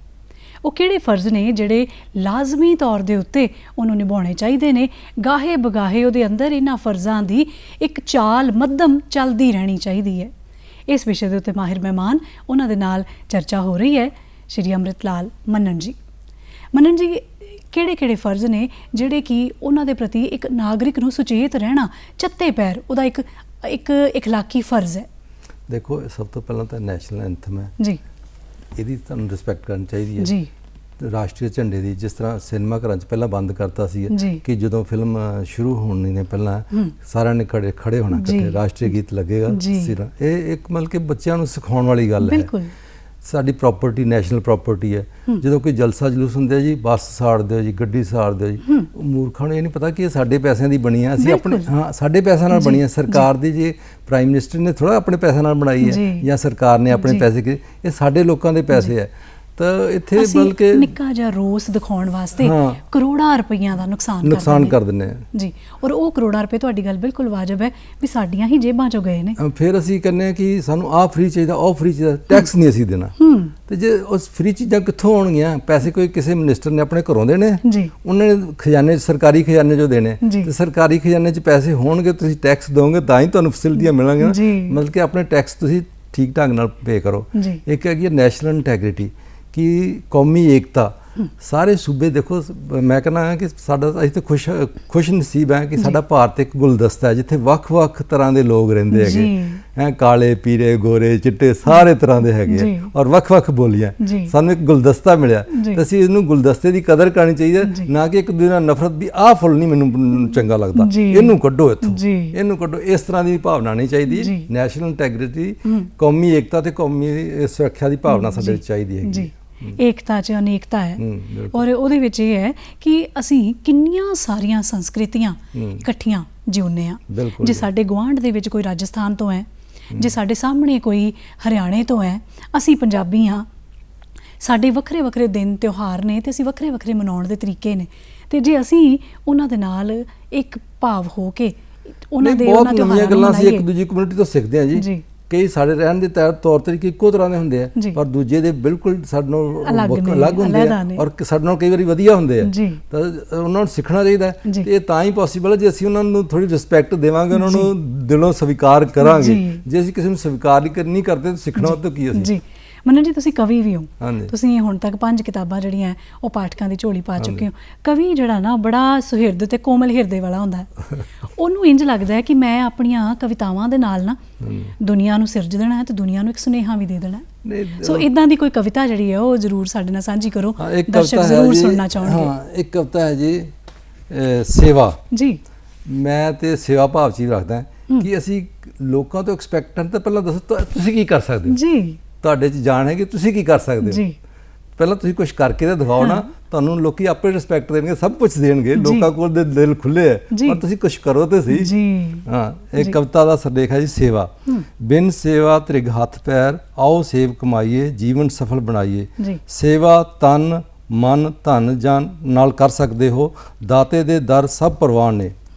[SPEAKER 1] ਉਹ ਕਿਹੜੇ ਫਰਜ਼ ਨੇ ਜਿਹੜੇ ਲਾਜ਼ਮੀ ਤੌਰ ਦੇ ਉੱਤੇ ਉਹਨੂੰ ਨਿਭਾਉਣੇ ਚਾਹੀਦੇ ਨੇ, ਗਾਹੇ ਬਗਾਹੇ ਉਹਦੇ ਅੰਦਰ ਇਹਨਾਂ ਫਰਜ਼ਾਂ ਦੀ ਇੱਕ ਚਾਲ ਮੱਧਮ ਚੱਲਦੀ ਰਹਿਣੀ ਚਾਹੀਦੀ ਹੈ। ਇਸ ਵਿਸ਼ੇ ਦੇ ਉੱਤੇ ਮਾਹਿਰ ਮਹਿਮਾਨ ਉਹਨਾਂ ਦੇ ਨਾਲ ਚਰਚਾ ਹੋ ਰਹੀ ਹੈ ਸ਼੍ਰੀ ਅੰਮ੍ਰਿਤਲਾਲ ਮੰਨਣ ਜੀ। ਮੰਨਣ ਜੀ, ਕਿਹੜੇ ਫਰਜ਼ ਨੇ ਜਿਹੜੇ ਕਿ ਉਹਨਾਂ ਦੇ ਪ੍ਰਤੀ ਇੱਕ ਨਾਗਰਿਕ ਨੂੰ ਸੁਚੇਤ ਰਹਿਣਾ ਚੱਤੇ ਪੈਰ ਉਹਦਾ ਇੱਕ ਇਖਲਾਕੀ ਫਰਜ਼ ਹੈ?
[SPEAKER 2] ਦੇਖੋ, ਸਭ ਤੋਂ ਪਹਿਲਾਂ ਤਾਂ ਨੈਸ਼ਨਲ ਐਂਥਮ ਹੈ
[SPEAKER 1] ਜੀ,
[SPEAKER 2] ਇਹਦੀ ਤੁਹਾਨੂੰ ਰਿਸਪੈਕਟ ਕਰਨੀ ਚਾਹੀਦੀ ਹੈ
[SPEAKER 1] ਜੀ।
[SPEAKER 2] ਰਾਸ਼ਟਰੀ ਝੰਡੇ ਦੀ ਜਿਸ ਤਰ੍ਹਾਂ ਸਿਨੇਮਾ ਘਰਾਂ 'ਚ ਪਹਿਲਾਂ ਬੰਦ ਕਰਤਾ ਸੀ
[SPEAKER 1] ਜੀ।
[SPEAKER 2] ਕਿ ਜਦੋਂ ਫਿਲਮ ਸ਼ੁਰੂ ਹੋਣੀ ਨੇ ਪਹਿਲਾਂ ਸਾਰਿਆਂ ਨੇ ਖੜੇ ਹੋਣਾ ਇਕੱਠੇ, ਰਾਸ਼ਟਰੀ ਗੀਤ ਲੱਗੇਗਾ ਸਿਰਾ। ਇਹ ਇੱਕ ਮਤਲਬ ਕਿ ਬੱਚਿਆਂ ਨੂੰ ਸਿਖਾਉਣ ਵਾਲੀ ਗੱਲ ਹੈ।
[SPEAKER 1] ਬਿਲਕੁਲ।
[SPEAKER 2] ਸਾਡੀ ਪ੍ਰਾਪਰਟੀ ਨੈਸ਼ਨਲ ਪ੍ਰਾਪਰਟੀ ਹੈ। ਜਦੋਂ ਕੋਈ ਜਲਸਾ ਜਲੂਸ ਹੁੰਦੇ ਜੀ, ਬੱਸ ਸਾੜ ਦਿਓ ਜੀ, ਗੱਡੀ ਸਾੜ ਦਿਓ ਜੀ, ਮੂਰਖਾਂ ਨੂੰ ਇਹ ਨਹੀਂ ਪਤਾ ਕਿ ਇਹ ਸਾਡੇ ਪੈਸਿਆਂ ਦੀ ਬਣੀ ਹੈ। ਅਸੀਂ ਆਪਣੇ ਸਾਡੇ ਪੈਸਿਆਂ ਨਾਲ ਬਣੀ ਹੈ। ਸਰਕਾਰ ਦੀ ਜੇ ਪ੍ਰਾਈਮ ਮਿਨਿਸਟਰ ਨੇ ਥੋੜਾ ਆਪਣੇ ਪੈਸਿਆਂ ਨਾਲ ਬਣਾਈ ਹੈ ਜਾਂ ਸਰਕਾਰ ਨੇ ਆਪਣੇ ਪੈਸੇ, ਇਹ ਸਾਡੇ ਲੋਕਾਂ ਦੇ ਪੈਸੇ ਹੈ। ਤਾਂ ਇੱਥੇ ਬਲਕਿ
[SPEAKER 1] ਨਿੱਕਾ ਜਿਹਾ ਰੋਸ ਦਿਖਾਉਣ ਵਾਸਤੇ ਕਰੋੜਾਂ ਰੁਪਈਆਂ ਦਾ ਨੁਕਸਾਨ ਕਰ ਦਿੰਦੇ ਆ ਜੀ। ਔਰ ਉਹ ਕਰੋੜਾਂ ਰੁਪਏ, ਤੁਹਾਡੀ ਗੱਲ ਬਿਲਕੁਲ ਵਾਜਬ ਹੈ ਵੀ ਸਾਡੀਆਂ ਹੀ ਜੇਬਾਂ ਚੋਂ ਗਏ ਨੇ।
[SPEAKER 2] ਫਿਰ ਅਸੀਂ ਕਹਿੰਦੇ ਹਾਂ ਕਿ ਸਾਨੂੰ ਆਹ ਫ੍ਰੀ ਚਾਹੀਦਾ, ਉਹ ਫ੍ਰੀ ਚਾਹੀਦਾ, ਟੈਕਸ ਨਹੀਂ ਅਸੀਂ ਦੇਣਾ। ਤੇ ਜੇ ਉਸ ਫ੍ਰੀ ਚੀਜ਼ਾਂ ਕਿੱਥੋਂ ਆਉਣਗੀਆਂ? ਪੈਸੇ ਕੋਈ ਕਿਸੇ ਮਿਨਿਸਟਰ ਨੇ ਆਪਣੇ ਘਰੋਂ ਦੇਣੇ ਜੀ, ਉਹਨਾਂ ਨੇ ਖਜ਼ਾਨੇ, ਸਰਕਾਰੀ ਖਜ਼ਾਨੇ 'ਚੋਂ ਦੇਣੇ। ਤੇ ਸਰਕਾਰੀ ਖਜ਼ਾਨੇ 'ਚ ਪੈਸੇ ਹੋਣਗੇ, ਤੁਸੀਂ ਟੈਕਸ ਦੋਗੇ ਤਾਂ ਹੀ ਤੁਹਾਨੂੰ ਫੈਸਿਲਿਟੀਆਂ ਮਿਲਣਗੀਆਂ। ਮਤਲਬ ਕਿ ਆਪਣੇ ਟੈਕਸ ਤੁਸੀਂ ਠੀਕ ਢੰਗ ਨਾਲ ਪੇ ਕਰੋ। ਇੱਕ ਹੈਗੀ ਹੈ ਨੈਸ਼ਨਲ ਇੰਟੈਗ੍ਰਿਟੀ, ਕਿ ਕੌਮੀ ਏਕਤਾ। ਸਾਰੇ ਸੂਬੇ ਦੇਖੋ, ਮੈਂ ਕਹਿੰਦਾ ਕਿ ਸਾਡਾ ਅਸੀਂ ਤਾਂ ਖੁਸ਼ ਨਸੀਬ ਹੈ ਕਿ ਸਾਡਾ ਭਾਰਤ ਇੱਕ ਗੁਲਦਸਤਾ ਹੈ ਜਿੱਥੇ ਵੱਖ-ਵੱਖ ਤਰ੍ਹਾਂ ਦੇ ਲੋਕ ਰਹਿੰਦੇ ਹੈਗੇ, ਕਾਲੇ, ਪੀਲੇ, ਗੋਰੇ, ਚਿੱਟੇ, ਸਾਰੇ ਤਰ੍ਹਾਂ ਦੇ ਹੈਗੇ ਔਰ ਵੱਖ-ਵੱਖ ਬੋਲੀਆਂ। ਸਾਨੂੰ ਇੱਕ ਗੁਲਦਸਤਾ ਮਿਲਿਆ ਤੇ ਅਸੀਂ ਇਹਨੂੰ ਗੁਲਦਸਤੇ ਦੀ ਕਦਰ ਕਰਨੀ ਚਾਹੀਦੀ ਹੈ, ਨਾ ਕਿ ਇੱਕ ਦੂਜੇ ਨਾਲ ਨਫ਼ਰਤ ਵੀ ਆਹ ਫੁੱਲ ਨਹੀਂ ਮੈਨੂੰ ਚੰਗਾ ਲੱਗਦਾ, ਇਹਨੂੰ ਕੱਢੋ ਇੱਥੋਂ, ਇਹਨੂੰ ਕੱਢੋ। ਇਸ ਤਰ੍ਹਾਂ ਦੀ ਭਾਵਨਾ ਨਹੀਂ ਚਾਹੀਦੀ। ਨੈਸ਼ਨਲ ਇੰਟੈਗ੍ਰਿਟੀ, ਕੌਮੀ ਏਕਤਾ ਤੇ ਕੌਮੀ ਸੁਰੱਖਿਆ ਦੀ ਭਾਵਨਾ ਸਾਡੇ ਵਿੱਚ ਚਾਹੀਦੀ ਹੈਗੀ।
[SPEAKER 1] ਏਕਤਾ 'ਚ ਅਨੇਕਤਾ ਹੈ। ਔਰ ਉਹਦੇ ਵਿੱਚ ਇਹ ਹੈ ਕਿ ਅਸੀਂ ਕਿੰਨੀਆਂ ਸਾਰੀਆਂ ਸੰਸਕ੍ਰਿਤੀਆਂ ਇਕੱਠੀਆਂ ਜਿਉਂਦੇ ਹਾਂ। ਜੇ ਸਾਡੇ ਗੁਆਂਢ ਦੇ ਵਿੱਚ ਕੋਈ ਰਾਜਸਥਾਨ ਤੋਂ ਹੈ, ਜੇ ਸਾਡੇ ਸਾਹਮਣੇ ਕੋਈ ਹਰਿਆਣੇ ਤੋਂ ਹੈ, ਅਸੀਂ ਪੰਜਾਬੀ ਹਾਂ। ਸਾਡੇ ਵੱਖਰੇ ਵੱਖਰੇ ਦਿਨ ਤਿਉਹਾਰ ਨੇ ਤੇ ਅਸੀਂ ਵੱਖਰੇ ਵੱਖਰੇ ਮਨਾਉਣ ਦੇ ਤਰੀਕੇ ਨੇ। ਤੇ ਜੇ ਅਸੀਂ ਉਹਨਾਂ ਦੇ ਨਾਲ ਇੱਕ ਭਾਵ ਹੋ ਕੇ ਉਹਨਾਂ ਦੇ ਉਹਨਾਂ
[SPEAKER 2] ਤਿਉਹਾਰਾਂ ਗੱਲਾਂ ਅਸੀਂ ਇੱਕ ਦੂਜੀ ਕਮਿਊਨਿਟੀ ਤੋਂ ਸਿੱਖਦੇ ਹਾਂ ਜੀ। ਕਈ ਸਾਡੇ ਰਹਿਣ ਦੇ ਤੌਰ ਤਰੀਕੇ ਇੱਕੋ ਤਰ੍ਹਾਂ ਦੇ ਹੁੰਦੇ ਆ, ਪਰ ਦੂਜੇ ਦੇ ਬਿਲਕੁਲ ਸਾਡੇ ਨਾਲੋਂ ਅਲੱਗ ਹੁੰਦੇ ਆ ਔਰ ਸਾਡੇ ਨਾਲ ਕਈ ਵਾਰੀ ਵਧੀਆ ਹੁੰਦੇ ਆ। ਤਾਂ ਉਹਨਾਂ ਨੂੰ ਸਿੱਖਣਾ ਚਾਹੀਦਾ ਤੇ ਇਹ ਤਾਂ ਹੀ ਪੋਸੀਬਲ ਹੈ ਜੇ ਅਸੀਂ ਉਹਨਾਂ ਨੂੰ ਥੋੜੀ ਰਿਸਪੈਕਟ ਦੇਵਾਂਗੇ, ਉਹਨਾਂ ਨੂੰ ਦਿਲੋਂ ਸਵੀਕਾਰ ਕਰਾਂਗੇ। ਜੇ ਅਸੀਂ ਕਿਸੇ ਨੂੰ ਸਵੀਕਾਰ ਨਹੀਂ ਕਰਦੇ ਤਾਂ ਸਿੱਖਣਾ ਉਹ ਤੋਂ ਕੀ ਅਸੀਂ।
[SPEAKER 1] ਮੰਨਣ ਜੀ, ਤੁਸੀਂ ਕਵੀ ਵੀ ਹੋ, ਤੁਸੀਂ ਹੁਣ ਤੱਕ 5 ਕਿਤਾਬਾਂ ਜਿਹੜੀਆਂ ਉਹ ਪਾਠਕਾਂ ਦੀ ਝੋਲੀ ਪਾ ਚੁੱਕੇ ਹੋ। ਕਵੀ ਜਿਹੜਾ ਨਾ ਬੜਾ ਸੁਹਿਰਦ ਤੇ ਕੋਮਲ ਹਿਰਦੇ ਵਾਲਾ ਹੁੰਦਾ, ਉਹਨੂੰ ਇੰਜ ਲੱਗਦਾ ਹੈ ਕਿ ਮੈਂ ਆਪਣੀਆਂ ਕਵਿਤਾਵਾਂ ਦੇ ਨਾਲ ਨਾ ਦੁਨੀਆ ਨੂੰ ਸਿਰਜ ਦੇਣਾ ਹੈ ਤੇ ਦੁਨੀਆ ਨੂੰ ਇੱਕ ਸੁਨੇਹਾ ਵੀ ਦੇ ਦੇਣਾ। ਸੋ ਇਦਾਂ ਦੀ ਕੋਈ ਕਵਿਤਾ ਜਿਹੜੀ ਹੈ ਉਹ ਜ਼ਰੂਰ ਸਾਡੇ ਨਾਲ ਸਾਂਝੀ ਕਰੋ, ਦਰਸ਼ਕ ਜ਼ਰੂਰ ਸੁਣਨਾ ਚਾਹਣਗੇ।
[SPEAKER 2] ਇੱਕ ਕਵਿਤਾ ਹੈ ਜੀ, ਸੇਵਾ
[SPEAKER 1] ਜੀ।
[SPEAKER 2] ਮੈਂ ਤੇ ਸੇਵਾ ਭਾਵ ਚ ਹੀ ਰੱਖਦਾ ਕਿ ਅਸੀਂ ਲੋਕਾਂ ਤੋਂ ਐਕਸਪੈਕਟ ਕਰਨ ਤੋਂ ਪਹਿਲਾਂ ਦੱਸੋ ਤੁਸੀਂ ਕੀ ਕਰ ਸਕਦੇ ਹੋ ਜੀ। ਤੁਹਾਡੇ 'ਚ ਜਾਣ ਹੈ ਕਿ ਤੁਸੀਂ ਕੀ ਕਰ ਸਕਦੇ ਹੋ ਜੀ। ਪਹਿਲਾਂ ਤੁਸੀਂ ਕੁਝ ਕਰਕੇ ਤਾਂ ਦਿਖਾਓ ਨਾ, ਤੁਹਾਨੂੰ ਲੋਕੀ ਆਪੇ ਰਿਸਪੈਕਟ ਦੇਣਗੇ, ਸਭ ਕੁਝ ਦੇਣਗੇ। ਲੋਕਾਂ ਕੋਲ ਦੇ ਦਿਲ ਖੁੱਲੇ ਹੈ, ਪਰ ਤੁਸੀਂ ਕੁਝ ਕਰੋ ਤੇ ਸਹੀ ਜੀ। ਇਹ ਕਵਿਤਾ ਦਾ ਸਰਲੇਖ ਹੈ ਜੀ, ਸੇਵਾ। ਬਿਨ ਸੇਵਾ ਤ੍ਰਿਗ ਹੱਥ ਪੈਰ, ਆਓ ਸੇਵ ਕਮਾਈਏ, ਜੀਵਨ ਸਫਲ ਬਣਾਈਏ। ਸੇਵਾ ਤਨ ਮਨ ਧਨ ਜਨ ਨਾਲ ਕਰ ਸਕਦੇ ਹੋ, ਦਾਤੇ ਦੇ ਦਰ ਸਭ ਪ੍ਰਵਾਨ ਨੇ।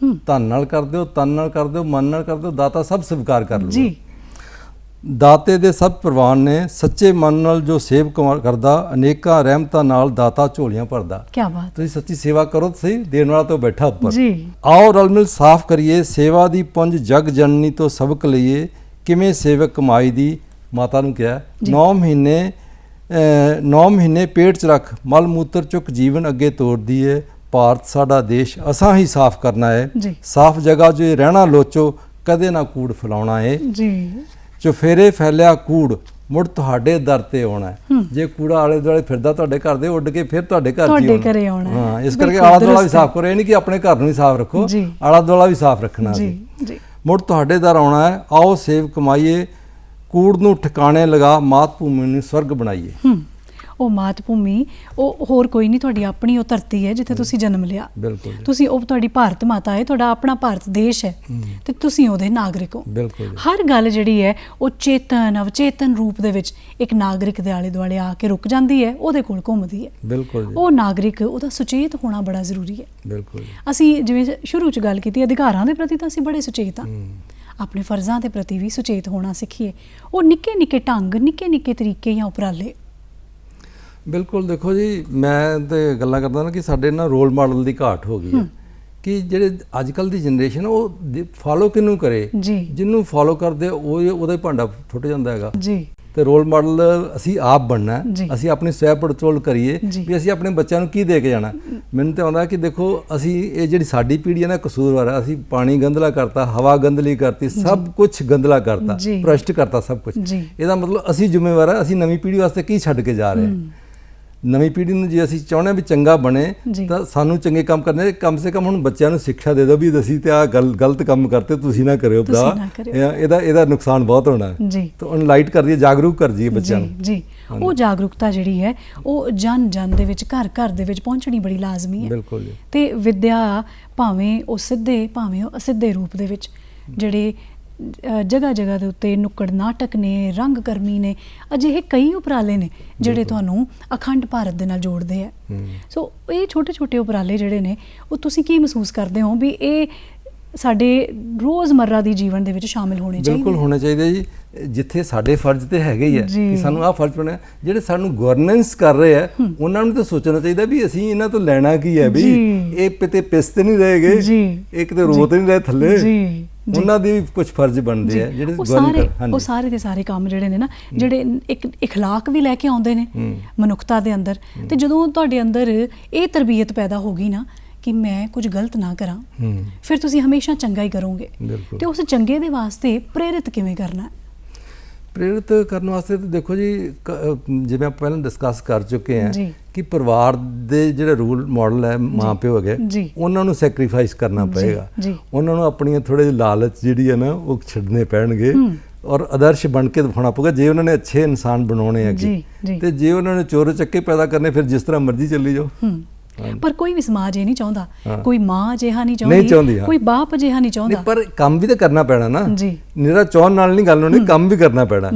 [SPEAKER 2] ਧਨ ਨਾਲ ਕਰਦੇ ਹੋ, ਤਨ ਨਾਲ ਕਰਦੇ ਹੋ, ਮਨ ਨਾਲ ਕਰਦੇ ਹੋ, ਦਾਤਾ ਸਭ ਸਵੀਕਾਰ ਕਰ ਲਓ। ਦਾਤੇ ਦੇ ਸਭ ਪ੍ਰਵਾਨ ਨੇ, ਸੱਚੇ ਮਨ ਨਾਲ ਜੋ ਸੇਵ ਕਰਦਾ, ਅਨੇਕਾਂ ਰਹਿਮਤਾਂ ਨਾਲ ਦਾਤਾ ਝੋਲੀਆਂ ਭਰਦਾ।
[SPEAKER 1] ਕੀ ਬਾਤ।
[SPEAKER 2] ਤੁਸੀਂ ਸੱਚੀ ਸੇਵਾ ਕਰੋ, ਤੁਸੀਂ ਦੇਣ ਵਾਲਾ ਤੋਂ ਬੈਠਾ ਉੱਪਰ
[SPEAKER 1] ਜੀ।
[SPEAKER 2] ਆਓ ਰਲ ਮਿਲ ਸਾਫ਼ ਕਰੀਏ, ਸੇਵਾ ਦੀ ਪੁੰਜ ਜਗ ਜਨਨੀ ਤੋਂ ਸਬਕ ਲਈਏ, ਕਿਵੇਂ ਸੇਵਕ ਕਮਾਈ ਦੀ। ਮਾਤਾ ਨੂੰ ਕਿਹਾ 9 ਮਹੀਨੇ ਪੇਟ 'ਚ ਰੱਖ, ਮਲ ਮੂਤਰ ਚੁੱਕ ਜੀਵਨ ਅੱਗੇ ਤੋਰਦੀ ਏ। ਭਾਰਤ ਸਾਡਾ ਦੇਸ਼ ਅਸਾਂ ਹੀ ਸਾਫ਼ ਕਰਨਾ ਹੈ, ਸਾਫ਼ ਜਗ੍ਹਾ 'ਚ ਰਹਿਣਾ ਲੋਚੋ, ਕਦੇ ਨਾ ਕੂੜ ਫੈਲਾਉਣਾ ਏ ਜੀ। ਚੁਫੇਰੇ ਫੈਲਿਆ ਕੂੜ, ਮੁੜ ਤੁਹਾਡੇ ਦਰ ਤੇ ਆਉਣਾ ਹੈ। ਜੇ ਕੂੜਾ ਆਲੇ ਦੁਆਲੇ ਫਿਰਦਾ ਤੁਹਾਡੇ ਘਰ ਦੇ, ਉੱਡ ਕੇ ਫਿਰ ਤੁਹਾਡੇ ਘਰ 'ਚ ਹੀ ਆਉਣਾ। ਹਾਂ, ਇਸ ਕਰਕੇ ਆਲਾ ਦੁਆਲਾ ਵੀ ਸਾਫ਼ ਕਰੋ। ਇਹ ਨਹੀਂ ਕਿ ਆਪਣੇ ਘਰ ਨੂੰ ਹੀ ਸਾਫ਼ ਰੱਖੋ, ਆਲਾ ਦੁਆਲਾ ਵੀ ਸਾਫ਼ ਰੱਖਣਾ ਜੀ। ਮੁੜ ਤੁਹਾਡੇ ਦਰ ਆਉਣਾ ਹੈ, ਆਓ ਸੇਵ ਕਮਾਈਏ, ਕੂੜ ਨੂੰ ਠਿਕਾਣੇ ਲਗਾ, ਮਾਤ ਭੂਮੀ ਨੂੰ ਸਵਰਗ ਬਣਾਈਏ।
[SPEAKER 1] ਉਹ ਮਾਤ ਭੂਮੀ ਉਹ ਹੋਰ ਕੋਈ ਨਹੀਂ, ਤੁਹਾਡੀ ਆਪਣੀ ਉਹ ਧਰਤੀ ਹੈ ਜਿੱਥੇ ਤੁਸੀਂ ਜਨਮ ਲਿਆ।
[SPEAKER 2] ਬਿਲਕੁਲ।
[SPEAKER 1] ਤੁਸੀਂ ਉਹ ਤੁਹਾਡੀ ਭਾਰਤ ਮਾਤਾ ਹੈ, ਤੁਹਾਡਾ ਆਪਣਾ ਭਾਰਤ ਦੇਸ਼ ਹੈ ਤੇ ਤੁਸੀਂ ਉਹਦੇ ਨਾਗਰਿਕ ਹੋ।
[SPEAKER 2] ਬਿਲਕੁਲ।
[SPEAKER 1] ਹਰ ਗੱਲ ਜਿਹੜੀ ਹੈ ਉਹ ਚੇਤਨ ਅਵਚੇਤਨ ਰੂਪ ਦੇ ਵਿੱਚ ਇੱਕ ਨਾਗਰਿਕ ਦੇ ਆਲੇ ਦੁਆਲੇ ਆ ਕੇ ਰੁਕ ਜਾਂਦੀ ਹੈ, ਉਹਦੇ ਕੋਲ ਘੁੰਮਦੀ ਹੈ।
[SPEAKER 2] ਬਿਲਕੁਲ।
[SPEAKER 1] ਉਹ ਨਾਗਰਿਕ ਉਹਦਾ ਸੁਚੇਤ ਹੋਣਾ ਬੜਾ ਜ਼ਰੂਰੀ ਹੈ।
[SPEAKER 2] ਬਿਲਕੁਲ।
[SPEAKER 1] ਅਸੀਂ ਜਿਵੇਂ ਸ਼ੁਰੂ 'ਚ ਗੱਲ ਕੀਤੀ, ਅਧਿਕਾਰਾਂ ਦੇ ਪ੍ਰਤੀ ਤਾਂ ਅਸੀਂ ਬੜੇ ਸੁਚੇਤ ਹਾਂ, ਆਪਣੇ ਫਰਜ਼ਾਂ ਦੇ ਪ੍ਰਤੀ ਵੀ ਸੁਚੇਤ ਹੋਣਾ ਸਿੱਖੀਏ। ਉਹ ਨਿੱਕੇ ਨਿੱਕੇ ਢੰਗ, ਨਿੱਕੇ ਨਿੱਕੇ ਤਰੀਕੇ ਜਾਂ ਉਪਰਾਲੇ।
[SPEAKER 2] ਬਿਲਕੁਲ। ਦੇਖੋ ਜੀ, ਮੈਂ ਤੇ ਗੱਲਾਂ ਕਰਦਾ ਨਾ ਕਿ ਸਾਡੇ ਨਾ ਰੋਲ ਮਾਡਲ ਦੀ ਘਾਟ ਹੋ ਗਈ ਹੈ ਕਿ ਜਿਹੜੇ ਅੱਜ ਕੱਲ੍ਹ ਦੀ ਜਨਰੇਸ਼ਨ ਉਹ ਫਾਲੋ ਕਿਹਨੂੰ ਕਰੇ। ਜਿਹਨੂੰ ਫਾਲੋ ਕਰਦੇ ਉਹਦਾ ਹੀ ਭਾਂਡਾ ਫੁੱਟ ਜਾਂਦਾ ਹੈਗਾ ਜੀ। ਤੇ ਰੋਲ ਮਾਡਲ ਅਸੀਂ ਆਪ ਬਣਨਾ, ਅਸੀਂ ਆਪਣੀ ਸਵੈ ਪੜਚੋਲ ਕਰੀਏ ਵੀ ਅਸੀਂ ਆਪਣੇ ਬੱਚਿਆਂ ਨੂੰ ਕੀ ਦੇ ਕੇ ਜਾਣਾ। ਮੈਨੂੰ ਤਾਂ ਆਉਂਦਾ ਕਿ ਦੇਖੋ ਅਸੀਂ ਇਹ ਜਿਹੜੀ ਸਾਡੀ ਪੀੜ੍ਹੀ ਹੈ ਨਾ ਕਸੂਰਵਾਰ ਹੈ। ਅਸੀਂ ਪਾਣੀ ਗੰਦਲਾ ਕਰਤਾ, ਹਵਾ ਗੰਦਲੀ ਕਰਤੀ, ਸਭ ਕੁਝ ਗੰਦਲਾ ਕਰਤਾ, ਭ੍ਰਸ਼ਟ ਕਰਤਾ ਸਭ ਕੁਝ। ਇਹਦਾ ਮਤਲਬ ਅਸੀਂ ਜ਼ਿੰਮੇਵਾਰ ਹੈ। ਅਸੀਂ ਨਵੀਂ ਪੀੜ੍ਹੀ ਵਾਸਤੇ ਕੀ ਛੱਡ ਕੇ ਜਾ ਰਹੇ ਹਾਂ। ਨਵੀਂ ਪੀੜ੍ਹੀ ਨੂੰ ਜੇ ਅਸੀਂ ਚਾਹੁੰਦੇ ਵੀ ਚੰਗਾ ਬਣੇ ਤਾਂ ਸਾਨੂੰ ਚੰਗੇ ਕੰਮ ਕਰਨੇ। ਕਮ ਸੇ ਕਮ ਹੁਣ ਬੱਚਿਆਂ ਨੂੰ ਸਿੱਖਿਆ ਦੇ ਦਿਓ ਵੀ ਅਸੀਂ ਤੇ ਆਹ ਗਲਤ ਕੰਮ ਕਰਤੇ, ਤੁਸੀਂ ਨਾ ਕਰਿਓ ਭਰਾ, ਇਹਦਾ ਨੁਕਸਾਨ ਬਹੁਤ ਹੋਣਾ ਹੈ। ਤਾਂ ਉਹਨੂੰ ਲਾਈਟ ਕਰ ਦਈਏ, ਜਾਗਰੂਕ ਕਰ ਦਈਏ ਬੱਚਿਆਂ ਨੂੰ ਜੀ।
[SPEAKER 1] ਉਹ ਜਾਗਰੂਕਤਾ ਜਿਹੜੀ ਹੈ ਉਹ ਜਨ ਜਨ ਦੇ ਵਿੱਚ, ਘਰ ਘਰ ਦੇ ਵਿੱਚ ਪਹੁੰਚਣੀ ਬੜੀ ਲਾਜ਼ਮੀ ਹੈ। ਬਿਲਕੁਲ। ਤੇ ਵਿਦਿਆ ਭਾਵੇਂ ਉਹ ਸਿੱਧੇ ਭਾਵੇਂ ਉਹ ਅਸਿੱਧੇ ਰੂਪ ਦੇ ਵਿੱਚ ਜਿਹੜੇ ਜਗ੍ਹਾ ਜਗ੍ਹਾ ਦੇ ਉੱਤੇ ਨੁੱਕੜ ਨਾਟਕ ਨੇ, ਰੰਗ ਕਰਮੀ ਨੇ, ਅਜਿਹੇ ਕਈ ਉਪਰਾਲੇ ਨੇ ਜਿਹੜੇ ਤੁਹਾਨੂੰ ਅਖੰਡ ਭਾਰਤ ਦੇ ਨਾਲ ਜੋੜਦੇ ਆ। ਸੋ ਇਹ ਛੋਟੇ ਛੋਟੇ ਉਪਰਾਲੇ ਜਿਹੜੇ ਨੇ ਉਹ ਤੁਸੀਂ ਕੀ ਮਹਿਸੂਸ ਕਰਦੇ ਹੋ ਵੀ ਇਹ ਸਾਡੇ ਰੋਜ਼ਮर्रा ਦੀ ਜੀਵਨ ਦੇ ਵਿੱਚ ਸ਼ਾਮਿਲ ਹੋਣੇ ਚਾਹੀਦੇ?
[SPEAKER 2] ਬਿਲਕੁਲ ਹੋਣੇ ਚਾਹੀਦੇ ਜੀ। ਜਿੱਥੇ ਸਾਡੇ ਫਰਜ਼ ਤੇ ਹੈਗੇ ਹੀ ਹੈ ਕਿ ਸਾਨੂੰ ਆਹ ਫਰਜ਼ ਬਣਿਆ, ਜਿਹੜੇ ਸਾਨੂੰ ਗਵਰਨੈਂਸ ਕਰ ਰਹੇ ਆ ਉਹਨਾਂ ਨੂੰ ਤਾਂ ਸੋਚਣਾ ਚਾਹੀਦਾ ਵੀ ਅਸੀਂ ਇਹਨਾਂ ਤੋਂ ਲੈਣਾ ਕੀ ਹੈ। ਵੀ ਇਹ ਕਿਤੇ ਪਿਸਤੇ ਨਹੀਂ ਰਹੇਗੇ, ਇਹ ਕਿਤੇ ਰੋਤ ਨਹੀਂ ਰਹੇ ਥੱਲੇ, ਉਹਨਾਂ ਦੇ ਵੀ ਕੁਝ ਫਰਜ਼ ਬਣਦੇ ਆ ਜਿਹੜੇ
[SPEAKER 1] ਉਹ ਸਾਰੇ ਦੇ ਸਾਰੇ ਕੰਮ ਜਿਹੜੇ ਨੇ ਨਾ, ਜਿਹੜੇ ਇੱਕ اخلاق ਵੀ ਲੈ ਕੇ ਆਉਂਦੇ ਨੇ ਮਨੁੱਖਤਾ ਦੇ ਅੰਦਰ। ਤੇ ਜਦੋਂ ਤੁਹਾਡੇ ਅੰਦਰ ਇਹ ਤਰਬੀਅਤ ਪੈਦਾ ਹੋ ਗਈ ਨਾ ਕਿ ਮੈਂ ਕੁਝ ਗਲਤ ਨਾ ਕਰਾਂ, ਫਿਰ ਤੁਸੀਂ ਹਮੇਸ਼ਾ ਚੰਗਾ ਹੀ ਕਰੋਗੇ। ਤੇ ਉਸ ਚੰਗੇ ਦੇ ਵਾਸਤੇ ਪ੍ਰੇਰਿਤ ਕਿਵੇਂ ਕਰਨਾ?
[SPEAKER 2] ਪ੍ਰੇਰਿਤ ਕਰਨ ਵਾਸਤੇ ਤਾਂ ਦੇਖੋ ਜੀ, ਜਿਵੇਂ ਆਪਾਂ ਪਹਿਲਾਂ ਡਿਸਕਸ ਕਰ ਚੁੱਕੇ ਹਾਂ ਕਿ ਪਰਿਵਾਰ ਦੇ ਜਿਹੜੇ ਰੂਲ ਮਾਡਲ ਹੈ, ਮਾਂ ਪਿਓ ਹੈਗੇ, ਉਹਨਾਂ ਨੂੰ ਸੈਕਰੀਫਾਈਸ ਕਰਨਾ ਪਏਗਾ। ਉਹਨਾਂ ਨੂੰ ਆਪਣੀਆਂ ਥੋੜੇ ਜਿਹੇ ਲਾਲਚ ਜਿਹੜੀ ਹੈ ਨਾ ਉਹ ਛੱਡਣੇ ਪੈਣਗੇ ਔਰ ਆਦਰਸ਼ ਬਣ ਕੇ ਦਿਖਾਉਣਾ ਪਊਗਾ ਜੇ ਉਹਨਾਂ ਨੇ ਅੱਛੇ ਇਨਸਾਨ ਬਣਾਉਣੇ ਹੈਗੇ। ਤੇ ਜੇ ਉਹਨਾਂ ਨੇ ਚੋਰ ਚੱਕੇ ਪੈਦਾ ਕਰਨੇ, ਫਿਰ ਜਿਸ ਤਰ੍ਹਾਂ ਮਰਜ਼ੀ ਚੱਲੀ ਜਾਓ।
[SPEAKER 1] ਪਰ ਕੋਈ ਵੀ ਸਮਾਜ ਇਹ ਨਹੀਂ ਚਾਹੁੰਦਾ, ਕੋਈ ਮਾਂ ਅਜਿਹਾ ਨਹੀਂ ਚਾਹੁੰਦੀ, ਕੋਈ ਬਾਪ ਅਜਿਹਾ ਨਹੀਂ ਚਾਹੁੰਦਾ।
[SPEAKER 2] ਪਰ ਕੰਮ ਵੀ ਤਾਂ ਕਰਨਾ ਪੈਣਾ ਨਾ, ਨਿਰਾ ਚਾਹੁਣ ਨਾਲ ਨਹੀਂ ਗੱਲ ਹੋਣੀ, ਕੰਮ ਵੀ ਕਰਨਾ ਪੈਣਾ।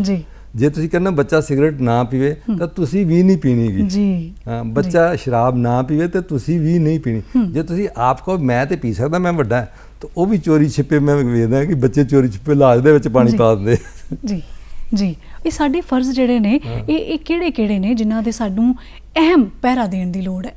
[SPEAKER 2] ਜੇ ਤੁਸੀਂ ਕਹਿੰਦੇ ਬੱਚਾ ਸਿਗਰਟ ਨਾ ਪੀਵੇ ਤਾਂ ਤੁਸੀਂ ਵੀ ਨਹੀਂ ਪੀਣੀ ਗੀ। ਬੱਚਾ ਸ਼ਰਾਬ ਨਾ ਪੀਵੇ ਤੇ ਤੁਸੀਂ ਵੀ ਨਹੀਂ ਪੀਣੀ। ਜੇ ਤੁਸੀਂ ਆਪ ਕਹੋ ਮੈਂ ਤੇ ਪੀ ਸਕਦਾ, ਮੈਂ ਵੱਡਾ, ਤਾਂ ਉਹ ਵੀ ਚੋਰੀ ਛਿਪੇ ਮੈਂ ਵੇਖਦਾ ਕਿ ਬੱਚੇ ਚੋਰੀ ਛਿਪੇ ਲਾਜ ਦੇ ਵਿੱਚ ਪਾਣੀ ਪਾ ਦਿੰਦੇ।
[SPEAKER 1] ਜੀ ਇਹ ਸਾਡੇ ਫਰਜ਼ ਜਿਹੜੇ ਨੇ ਇਹ ਕਿਹੜੇ ਨੇ ਜਿਨ੍ਹਾਂ ਦੇ ਸਾਨੂੰ ਅਹਿਮ ਪਹਿਰਾ ਦੇਣ ਦੀ ਲੋੜ ਹੈ?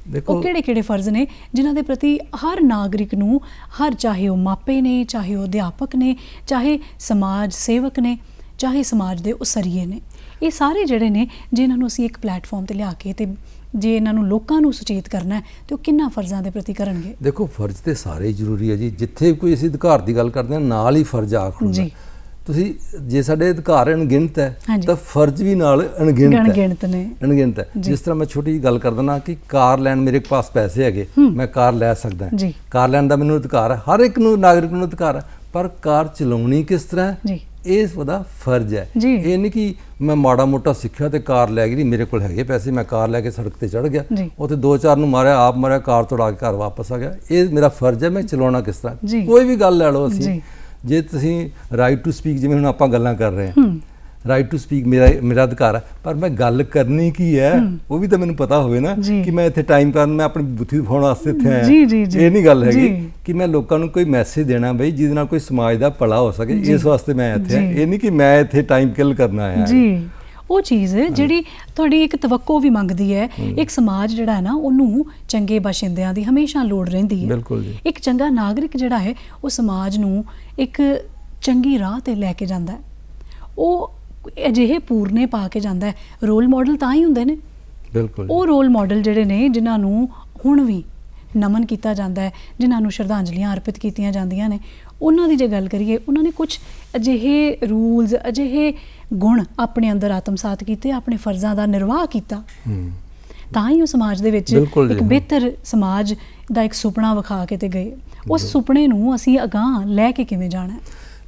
[SPEAKER 1] ਦੇਖੋ ਉਹ ਕਿਹੜੇ ਫਰਜ਼ ਨੇ ਜਿਨ੍ਹਾਂ ਦੇ ਪ੍ਰਤੀ ਹਰ ਨਾਗਰਿਕ ਨੂੰ, ਹਰ ਚਾਹੇ ਉਹ ਮਾਪੇ ਨੇ, ਚਾਹੇ ਉਹ ਅਧਿਆਪਕ ਨੇ, ਚਾਹੇ ਸਮਾਜ ਸੇਵਕ ਨੇ, ਚਾਹੇ ਸਮਾਜ ਦੇ ਉਸਰੀਏ ਨੇ, ਇਹ ਸਾਰੇ ਜਿਹੜੇ ਨੇ ਜੇ ਇਹਨਾਂ ਨੂੰ ਅਸੀਂ ਇੱਕ ਪਲੇਟਫਾਰਮ ਤੇ ਲਿਆ ਕੇ ਤੇ ਜੇ ਇਹਨਾਂ ਨੂੰ ਲੋਕਾਂ ਨੂੰ ਸੁਚੇਤ ਕਰਨਾ ਹੈ ਤੇ ਉਹ ਕਿੰਨਾ ਫਰਜ਼ਾਂ ਦੇ ਪ੍ਰਤੀ ਕਰਨਗੇ? ਦੇਖੋ
[SPEAKER 2] ਫਰਜ਼ ਤੇ ਸਾਰੇ ਹੀ ਜ਼ਰੂਰੀ ਹੈ ਜੀ। ਜਿੱਥੇ ਕੋਈ ਅਸੀਂ ਅਧਿਕਾਰ ਦੀ ਗੱਲ ਕਰਦੇ ਹਾਂ ਨਾਲ ਹੀ ਫਰਜ਼ ਆ ਖੜੂਗਾ। ਤੁਸੀਂ ਜੇ ਸਾਡੇ ਅਧਿਕਾਰ ਅਣਗਿਣਤ ਹੈ ਤਾਂ ਫਰਜ਼ ਵੀ ਨਾਲ ਅਣਗਿਣਤ ਹੈ। ਜਿਸ ਤਰ੍ਹਾਂ ਮੈਂ ਛੋਟੀ ਜਿਹੀ ਗੱਲ ਕਰਦਾ ਨਾ ਕਿ ਕਾਰ ਲੈਣ, ਮੇਰੇ ਪਾਸ ਪੈਸੇ ਹੈਗੇ, ਮੈਂ ਕਾਰ ਲੈ ਸਕਦਾ, ਕਾਰ ਲੈਣ ਦਾ ਮੈਨੂੰ ਅਧਿਕਾਰ ਹੈ, ਹਰ ਇੱਕ ਨੂੰ ਨਾਗਰਿਕ ਨੂੰ ਅਧਿਕਾਰ ਹੈ। ਪਰ ਕਾਰ ਚਲਾਉਣੀ ਕਿਸ ਤਰ੍ਹਾਂ ਇਹ ਉਹਦਾ ਫਰਜ਼ ਹੈ। ਇਹ ਨਹੀਂ ਕਿ ਮੈਂ ਮਾੜਾ ਮੋਟਾ ਸਿੱਖਿਆ ਤੇ ਕਾਰ ਲੈ ਗਈ, ਮੇਰੇ ਕੋਲ ਹੈਗੇ ਪੈਸੇ, ਮੈਂ ਕਾਰ ਲੈ ਕੇ ਸੜਕ ਤੇ ਚੜ੍ਹ ਗਿਆ, ਉੱਥੇ 2-4 ਨੂੰ ਮਾਰਿਆ, ਆਪ ਮਾਰਿਆ, ਕਾਰ ਤੋੜਾ ਕੇ ਘਰ ਵਾਪਸ ਆ ਗਿਆ। ਇਹ ਮੇਰਾ ਫਰਜ਼ ਹੈ, ਮੈਂ ਚਲਾਉਣਾ ਕਿਸ ਤਰ੍ਹਾਂ। ਕੋਈ ਵੀ ਗੱਲ ਲੈ ਲਓ, ਅਸੀਂ ਜੇ ਤੁਸੀਂ ਰਾਈਟ ਟੂ ਸਪੀਕ, ਜਿਵੇਂ ਹੁਣ ਆਪਾਂ ਗੱਲਾਂ ਕਰ ਰਹੇ ਹਾਂ, ਰਾਈਟ ਟੂ ਸਪੀਕ ਮੇਰਾ ਅਧਿਕਾਰ ਹੈ, ਪਰ ਮੈਂ ਗੱਲ ਕਰਨੀ ਕੀ ਹੈ ਉਹ ਵੀ ਤਾਂ ਮੈਨੂੰ ਪਤਾ ਹੋਵੇ ਨਾ, ਕਿ ਮੈਂ ਇੱਥੇ ਟਾਈਮ ਕਰਨ ਮੈਂ ਆਪਣੀ ਬੁੱਧੀ ਦਿਖਾਉਣ ਵਾਸਤੇ ਇੱਥੇ ਆਇਆ। ਇਹ ਨਹੀਂ ਗੱਲ ਹੈਗੀ ਕਿ ਮੈਂ ਲੋਕਾਂ ਨੂੰ ਕੋਈ ਮੈਸੇਜ ਦੇਣਾ ਬਈ ਜਿਹਦੇ ਨਾਲ ਕੋਈ ਸਮਾਜ ਦਾ ਭਲਾ ਹੋ ਸਕੇ, ਇਸ ਵਾਸਤੇ ਮੈਂ ਇੱਥੇ ਆਇਆ। ਇਹ ਨਹੀਂ ਕਿ ਮੈਂ ਇੱਥੇ ਟਾਈਮ ਕਿਲ ਕਰਨਾ ਆਇਆ।
[SPEAKER 1] ਜੀ ਉਹ ਚੀਜ਼ ਜਿਹੜੀ ਤੁਹਾਡੀ ਇੱਕ ਤਵੱਕੋ ਵੀ ਮੰਗਦੀ ਹੈ। ਇੱਕ ਸਮਾਜ ਜਿਹੜਾ ਹੈ ਨਾ ਉਹਨੂੰ ਚੰਗੇ ਬਾਸ਼ਿੰਦਿਆਂ ਦੀ ਹਮੇਸ਼ਾ ਲੋੜ ਰਹਿੰਦੀ ਹੈ।
[SPEAKER 2] ਬਿਲਕੁਲ ਜੀ।
[SPEAKER 1] ਇੱਕ ਚੰਗਾ ਨਾਗਰਿਕ ਜਿਹੜਾ ਹੈ ਉਹ ਸਮਾਜ ਨੂੰ ਇੱਕ ਚੰਗੀ ਰਾਹ ਤੇ ਲੈ ਕੇ ਜਾਂਦਾ ਹੈ, ਉਹ ਅਜਿਹੇ ਪੂਰਨੇ ਪਾ ਕੇ ਜਾਂਦਾ ਹੈ। ਰੋਲ ਮਾਡਲ ਤਾਂ ਹੀ ਹੁੰਦੇ ਨੇ।
[SPEAKER 2] ਬਿਲਕੁਲ।
[SPEAKER 1] ਉਹ ਰੋਲ ਮਾਡਲ ਜਿਹੜੇ ਨੇ ਜਿਨ੍ਹਾਂ ਨੂੰ ਹੁਣ ਵੀ ਨਮਨ ਕੀਤਾ ਜਾਂਦਾ ਹੈ, ਜਿਨ੍ਹਾਂ ਨੂੰ ਸ਼ਰਧਾਂਜਲੀਆਂ ਅਰਪਿਤ ਕੀਤੀਆਂ ਜਾਂਦੀਆਂ ਨੇ, ਉਹਨਾਂ ਦੀ ਜੇ ਗੱਲ ਕਰੀਏ, ਉਹਨਾਂ ਨੇ ਕੁਝ ਅਜਿਹੇ ਰੂਲਸ, ਅਜਿਹੇ ਗੁਣ ਆਪਣੇ ਅੰਦਰ ਆਤਮਸਾਤ ਕੀਤੇ, ਆਪਣੇ ਫਰਜ਼ਾਂ ਦਾ ਨਿਰਵਾਹ ਕੀਤਾ, ਤਾਂ ਹੀ ਉਹ ਸਮਾਜ ਦੇ ਵਿੱਚ ਇੱਕ ਬਿਹਤਰ ਸਮਾਜ ਦਾ ਇੱਕ ਸੁਪਨਾ ਵਿਖਾ ਕੇ ਤੇ ਗਏ। ਉਸ ਸੁਪਨੇ ਨੂੰ ਅਸੀਂ ਅਗਾਂਹ ਲੈ ਕੇ ਕਿਵੇਂ ਜਾਣਾ?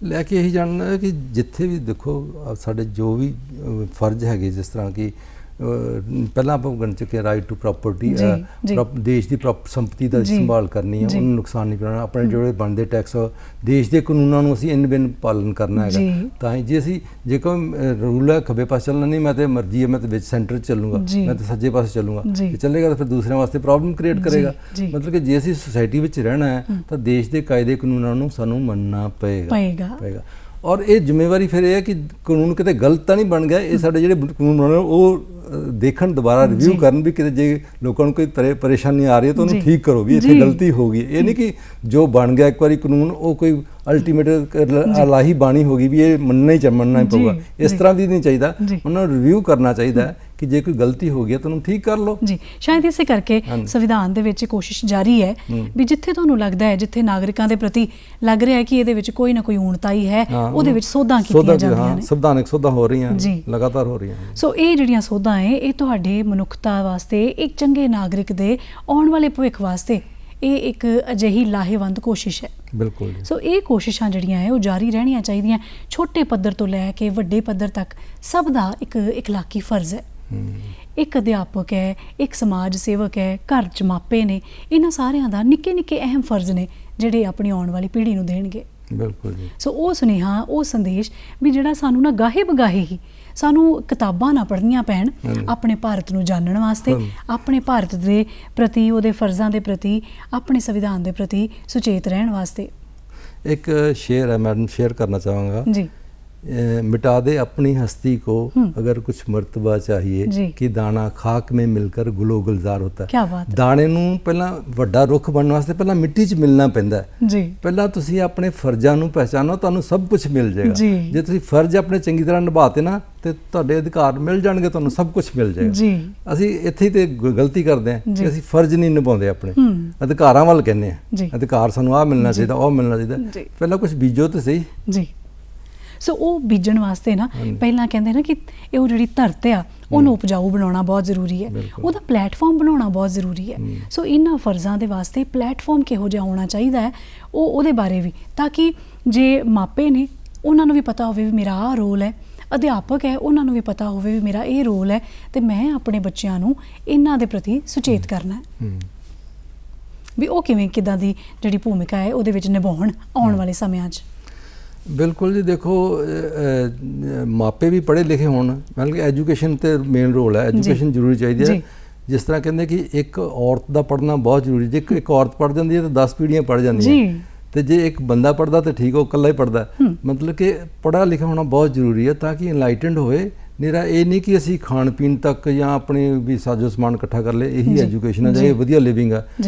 [SPEAKER 2] ਲੈ ਕੇ ਇਹੀ ਜਾਣਨਾ ਕਿ ਜਿੱਥੇ ਵੀ ਦੇਖੋ ਸਾਡੇ ਜੋ ਵੀ ਫਰਜ਼ ਹੈਗੇ, ਜਿਸ ਤਰ੍ਹਾਂ ਕਿ ਪਹਿਲਾਂ ਆਪਾਂ ਗਣ ਚੁੱਕੇ ਰਾਈਟ ਟੂ ਪ੍ਰਾਪਰਟੀ, ਦੇਸ਼ ਦੀ ਸੰਪਤੀ ਦਾ ਸੰਭਾਲ ਕਰਨੀ ਹੈ, ਉਹਨੂੰ ਨੁਕਸਾਨ ਨਹੀਂ ਪਹੁੰਚਾਉਣਾ, ਆਪਣੇ ਜਿਹੜੇ ਬਣਦੇ ਟੈਕਸ, ਦੇਸ਼ ਦੇ ਕਾਨੂੰਨਾਂ ਨੂੰ ਅਸੀਂ ਇਨ ਬਿਨ ਪਾਲਣ ਕਰਨਾ ਹੈਗਾ। ਤਾਂ ਹੀ ਜੇ ਅਸੀਂ ਜੇ ਕੋਈ ਰੂਲ ਹੈ ਖੱਬੇ ਪਾਸੇ ਚੱਲਣਾ ਨਹੀਂ, ਮੈਂ ਤੇ ਮਰਜ਼ੀ ਹੈ ਮੈਂ ਤੇ ਵਿੱਚ ਸੈਂਟਰ 'ਚ ਚੱਲੂੰਗਾ, ਮੈਂ ਤਾਂ ਸੱਜੇ ਪਾਸੇ ਚੱਲੂੰਗਾ, ਚੱਲੇਗਾ ਤਾਂ ਫਿਰ ਦੂਸਰਿਆਂ ਵਾਸਤੇ ਪ੍ਰੋਬਲਮ ਕ੍ਰੀਏਟ ਕਰੇਗਾ। ਮਤਲਬ ਕਿ ਜੇ ਅਸੀਂ ਸੁਸਾਇਟੀ ਵਿੱਚ ਰਹਿਣਾ ਹੈ ਤਾਂ ਦੇਸ਼ ਦੇ ਕਾਇਦੇ ਕਾਨੂੰਨਾਂ ਨੂੰ ਸਾਨੂੰ ਮੰਨਣਾ ਪਏਗਾ। ਔਰ ਇਹ ਜ਼ਿੰਮੇਵਾਰੀ ਫਿਰ ਇਹ ਹੈ ਕਿ ਕਾਨੂੰਨ ਕਿਤੇ ਗਲਤ ਤਾਂ ਨਹੀਂ ਬਣ ਗਿਆ, ਇਹ ਸਾਡੇ ਜਿਹੜੇ ਕਾਨੂੰਨ ਬਣਾਉਣੇ ਉਹ ਦੇਖਣ, ਦੁਬਾਰਾ ਰਿਵਿਊ ਕਰਨ ਵੀ ਕਿਤੇ ਜੇ ਲੋਕਾਂ ਨੂੰ ਕੋਈ ਪਰੇਸ਼ਾਨੀ ਆ ਰਹੀ ਹੈ ਤਾਂ ਉਹਨੂੰ ਠੀਕ ਕਰੋ ਵੀ ਇੱਥੇ ਗਲਤੀ ਹੋ ਗਈ। ਇਹ ਨਹੀਂ ਕਿ ਜੋ ਬਣ ਗਿਆ ਇੱਕ ਵਾਰੀ ਕਾਨੂੰਨ ਉਹ ਕੋਈ ਅਲਟੀਮੇਟ ਇਲਾਹੀ ਬਾਣੀ ਹੋ ਗਈ ਵੀ ਇਹ ਮੰਨਣਾ ਹੀ ਪਊਗਾ। ਇਸ ਤਰ੍ਹਾਂ ਦੀ ਨਹੀਂ ਚਾਹੀਦਾ, ਉਹਨਾਂ ਨੂੰ ਰਿਵਿਊ ਕਰਨਾ ਚਾਹੀਦਾ ਕਿ ਜੇ ਕੋਈ ਗਲਤੀ ਹੋ ਗਈ ਤਾਂ ਉਹਨੂੰ ਠੀਕ ਕਰ ਲਓ।
[SPEAKER 1] ਜੀ ਸ਼ਾਇਦ ਇਸੇ ਕਰਕੇ ਸੰਵਿਧਾਨ ਦੇ ਵਿੱਚ ਕੋਸ਼ਿਸ਼ ਜਾਰੀ ਹੈ ਵੀ ਜਿੱਥੇ ਤੁਹਾਨੂੰ ਲੱਗਦਾ ਹੈ, ਜਿੱਥੇ ਨਾਗਰਿਕਾਂ ਦੇ ਪ੍ਰਤੀ ਲੱਗ ਰਿਹਾ ਹੈ ਕਿ ਇਹਦੇ ਵਿੱਚ ਕੋਈ ਨਾ ਕੋਈ ਊਣਤਾਈ ਹੈ, ਉਹਦੇ ਵਿੱਚ ਸੋਧਾਂ ਕੀਤੀਆਂ ਜਾਂਦੀਆਂ ਨੇ।
[SPEAKER 2] ਸੰਵਿਧਾਨਕ ਸੋਧਾਂ ਹੋ ਰਹੀਆਂ, ਲਗਾਤਾਰ ਹੋ ਰਹੀਆਂ।
[SPEAKER 1] ਸੋ ਇਹ ਜਿਹੜੀਆਂ ਸੋਧਾਂ ਹੈ ਇਹ ਤੁਹਾਡੇ ਮਨੁੱਖਤਾ ਵਾਸਤੇ, ਇੱਕ ਚੰਗੇ ਨਾਗਰਿਕ ਦੇ ਆਉਣ ਵਾਲੇ ਭਵਿੱਖ ਵਾਸਤੇ ਇਹ ਇੱਕ ਅਜਿਹੀ ਲਾਹੇਵੰਦ ਕੋਸ਼ਿਸ਼ ਹੈ। ਬਿਲਕੁਲ। ਸੋ ਇਹ ਕੋਸ਼ਿਸ਼ਾਂ ਜਿਹੜੀਆਂ ਹੈ ਉਹ ਜਾਰੀ ਰਹਿਣੀਆਂ ਚਾਹੀਦੀਆਂ। ਛੋਟੇ ਪੱਧਰ ਤੋਂ ਲੈ ਕੇ ਵੱਡੇ ਪੱਧਰ ਤੱਕ ਸਭ ਦਾ ਇੱਕ ਇਖਲਾਕੀ ਫਰਜ਼ ਹੈ। ਇੱਕ ਅਧਿਆਪਕ ਹੈ, ਇੱਕ ਸਮਾਜ ਸੇਵਕ ਹੈ, ਘਰ 'ਚ ਮਾਪੇ ਨੇ, ਇਹਨਾਂ ਸਾਰਿਆਂ ਦਾ ਨਿੱਕੇ ਨਿੱਕੇ ਅਹਿਮ ਫਰਜ਼ ਨੇ ਜਿਹੜੇ ਆਪਣੀ ਆਉਣ ਵਾਲੀ ਪੀੜ੍ਹੀ ਨੂੰ ਦੇਣਗੇ। ਬਿਲਕੁਲ ਜੀ। ਸੋ ਉਹ ਸੁਨੇਹਾ, ਉਹ ਸੰਦੇਸ਼ ਵੀ ਜਿਹੜਾ ਸਾਨੂੰ ਨਾ ਗਾਹੇ ਬਗਾਹੇ ਹੀ ਸਾਨੂੰ ਕਿਤਾਬਾਂ ਨਾ ਪੜ੍ਹਨੀਆਂ ਪੈਣ ਆਪਣੇ ਭਾਰਤ ਨੂੰ ਜਾਣਨ ਵਾਸਤੇ, ਆਪਣੇ ਭਾਰਤ ਦੇ ਪ੍ਰਤੀ, ਉਹਦੇ ਫਰਜ਼ਾਂ ਦੇ ਪ੍ਰਤੀ, ਆਪਣੇ ਸੰਵਿਧਾਨ ਦੇ ਪ੍ਰਤੀ ਸੁਚੇਤ ਰਹਿਣ ਵਾਸਤੇ।
[SPEAKER 2] ਇੱਕ ਸ਼ੇਰ ਹੈ, ਮੈਡਮ ਸ਼ੇਅਰ ਕਰਨਾ ਚਾਹਾਂਗਾ ਜੀ। मिटा दे अपनी हस्ती को अगर कुछ मर्तबा चाहिए कि दाना खाक में मिलकर गुलो गुलजार होता है।
[SPEAKER 1] क्या बात है।
[SPEAKER 2] दाने ਨੂੰ ਪਹਿਲਾਂ ਵੱਡਾ ਰੁੱਖ ਬਣਨ ਵਾਸਤੇ ਪਹਿਲਾਂ ਮਿੱਟੀ 'ਚ ਮਿਲਣਾ ਪੈਂਦਾ ਹੈ ਜੀ। ਪਹਿਲਾਂ ਤੁਸੀਂ ਆਪਣੇ ਫਰਜ਼ਾਂ ਨੂੰ ਪਹਿਚਾਨੋ, ਤੁਹਾਨੂੰ ਸਭ ਕੁਝ ਮਿਲ ਜਾਏਗਾ। ਜੇ ਤੁਸੀਂ ਫਰਜ਼ ਆਪਣੇ ਚੰਗੀ ਤਰ੍ਹਾਂ ਨਿਭਾਤੇ ਨਾ ਤੇ ਤੁਹਾਡੇ ਅਧਿਕਾਰ ਮਿਲ ਜਾਣਗੇ, ਤੁਹਾਨੂੰ ਸਭ ਕੁਝ ਮਿਲ ਜਾਏਗਾ ਜੀ। ਅਸੀਂ ਇੱਥੇ ਤੇ ਗਲਤੀ ਕਰਦੇ ਹਾਂ ਕਿ ਅਸੀਂ ਫਰਜ਼ ਨਹੀਂ ਨਿਭਾਉਂਦੇ, ਆਪਣੇ ਅਧਿਕਾਰਾਂ ਵੱਲ ਕਹਿੰਦੇ ਹਾਂ ਅਧਿਕਾਰ ਸਾਨੂੰ ਆਹ ਮਿਲਣਾ ਚਾਹੀਦਾ, ਉਹ ਮਿਲਣਾ ਚਾਹੀਦਾ। ਪਹਿਲਾਂ ਕੁਝ ਬੀਜੋ ਤੇ ਸਹੀ ਜੀ। ਸੋ ਉਹ ਬੀਜਣ ਵਾਸਤੇ ਨਾ ਪਹਿਲਾਂ ਕਹਿੰਦੇ ਨਾ ਕਿ ਇਹ ਉਹ ਜਿਹੜੀ ਧਰਤ ਆ ਉਹਨੂੰ ਉਪਜਾਊ ਬਣਾਉਣਾ ਬਹੁਤ ਜ਼ਰੂਰੀ ਹੈ, ਉਹਦਾ ਪਲੇਟਫਾਰਮ ਬਣਾਉਣਾ ਬਹੁਤ ਜ਼ਰੂਰੀ ਹੈ। ਸੋ ਇਹਨਾਂ ਫਰਜ਼ਾਂ ਦੇ ਵਾਸਤੇ ਪਲੇਟਫਾਰਮ ਕਿਹੋ ਜਿਹਾ ਹੋਣਾ ਚਾਹੀਦਾ ਹੈ, ਉਹਦੇ ਬਾਰੇ ਵੀ, ਤਾਂ ਕਿ ਜੇ ਮਾਪੇ ਨੇ ਉਹਨਾਂ ਨੂੰ ਵੀ ਪਤਾ ਹੋਵੇ ਵੀ ਮੇਰਾ ਆਹ ਰੋਲ ਹੈ, ਅਧਿਆਪਕ ਹੈ ਉਹਨਾਂ ਨੂੰ ਵੀ ਪਤਾ ਹੋਵੇ ਵੀ ਮੇਰਾ ਇਹ ਰੋਲ ਹੈ ਤੇ ਮੈਂ ਆਪਣੇ ਬੱਚਿਆਂ ਨੂੰ ਇਹਨਾਂ ਦੇ ਪ੍ਰਤੀ ਸੁਚੇਤ ਕਰਨਾ ਹੈ ਵੀ ਉਹ ਕਿੱਦਾਂ ਦੀ ਜਿਹੜੀ ਭੂਮਿਕਾ ਹੈ ਉਹਦੇ ਵਿੱਚ ਨਿਭਾਉਣ ਆਉਣ ਵਾਲੇ ਸਮਿਆਂ 'ਚ। ਬਿਲਕੁਲ ਜੀ। ਦੇਖੋ ਮਾਪੇ ਵੀ ਪੜ੍ਹੇ ਲਿਖੇ ਹੋਣ, ਮਤਲਬ ਕਿ ਐਜੂਕੇਸ਼ਨ ਤੇ ਮੇਨ ਰੋਲ ਹੈ, ਐਜੂਕੇਸ਼ਨ ਜ਼ਰੂਰੀ ਚਾਹੀਦੀ ਹੈ। ਜਿਸ ਤਰ੍ਹਾਂ ਕਹਿੰਦੇ ਕਿ ਇੱਕ ਔਰਤ ਦਾ ਪੜ੍ਹਨਾ ਬਹੁਤ ਜ਼ਰੂਰੀ, ਜੇ ਇੱਕ ਔਰਤ ਪੜ੍ਹ ਜਾਂਦੀ ਹੈ ਤਾਂ 10 ਪੀੜ੍ਹੀਆਂ ਪੜ੍ਹ ਜਾਂਦੀਆਂ, ਤੇ ਜੇ ਇੱਕ ਬੰਦਾ ਪੜ੍ਹਦਾ ਤਾਂ ਠੀਕ, ਉਹ ਇਕੱਲਾ ਹੀ ਪੜ੍ਹਦਾ। ਮਤਲਬ ਕਿ ਪੜ੍ਹਾ ਲਿਖਿਆ ਹੋਣਾ ਬਹੁਤ ਜ਼ਰੂਰੀ ਹੈ ਤਾਂ ਕਿ ਇਨਲਾਈਟਨਡ ਹੋਏ। ਮੇਰਾ ਇਹ ਨਹੀਂ ਕਿ ਅਸੀਂ ਖਾਣ ਪੀਣ ਤੱਕ ਜਾਂ ਆਪਣੇ ਵੀ ਸਾਜੋ ਸਮਾਨ ਇਕੱਠਾ ਕਰ ਲਏ, ਇਹੀ ਐਜੂਕੇਸ਼ਨ ਹੈ ਜਾਂ ਇਹ ਵਧੀਆ ਲਿਵਿੰਗ ਆ।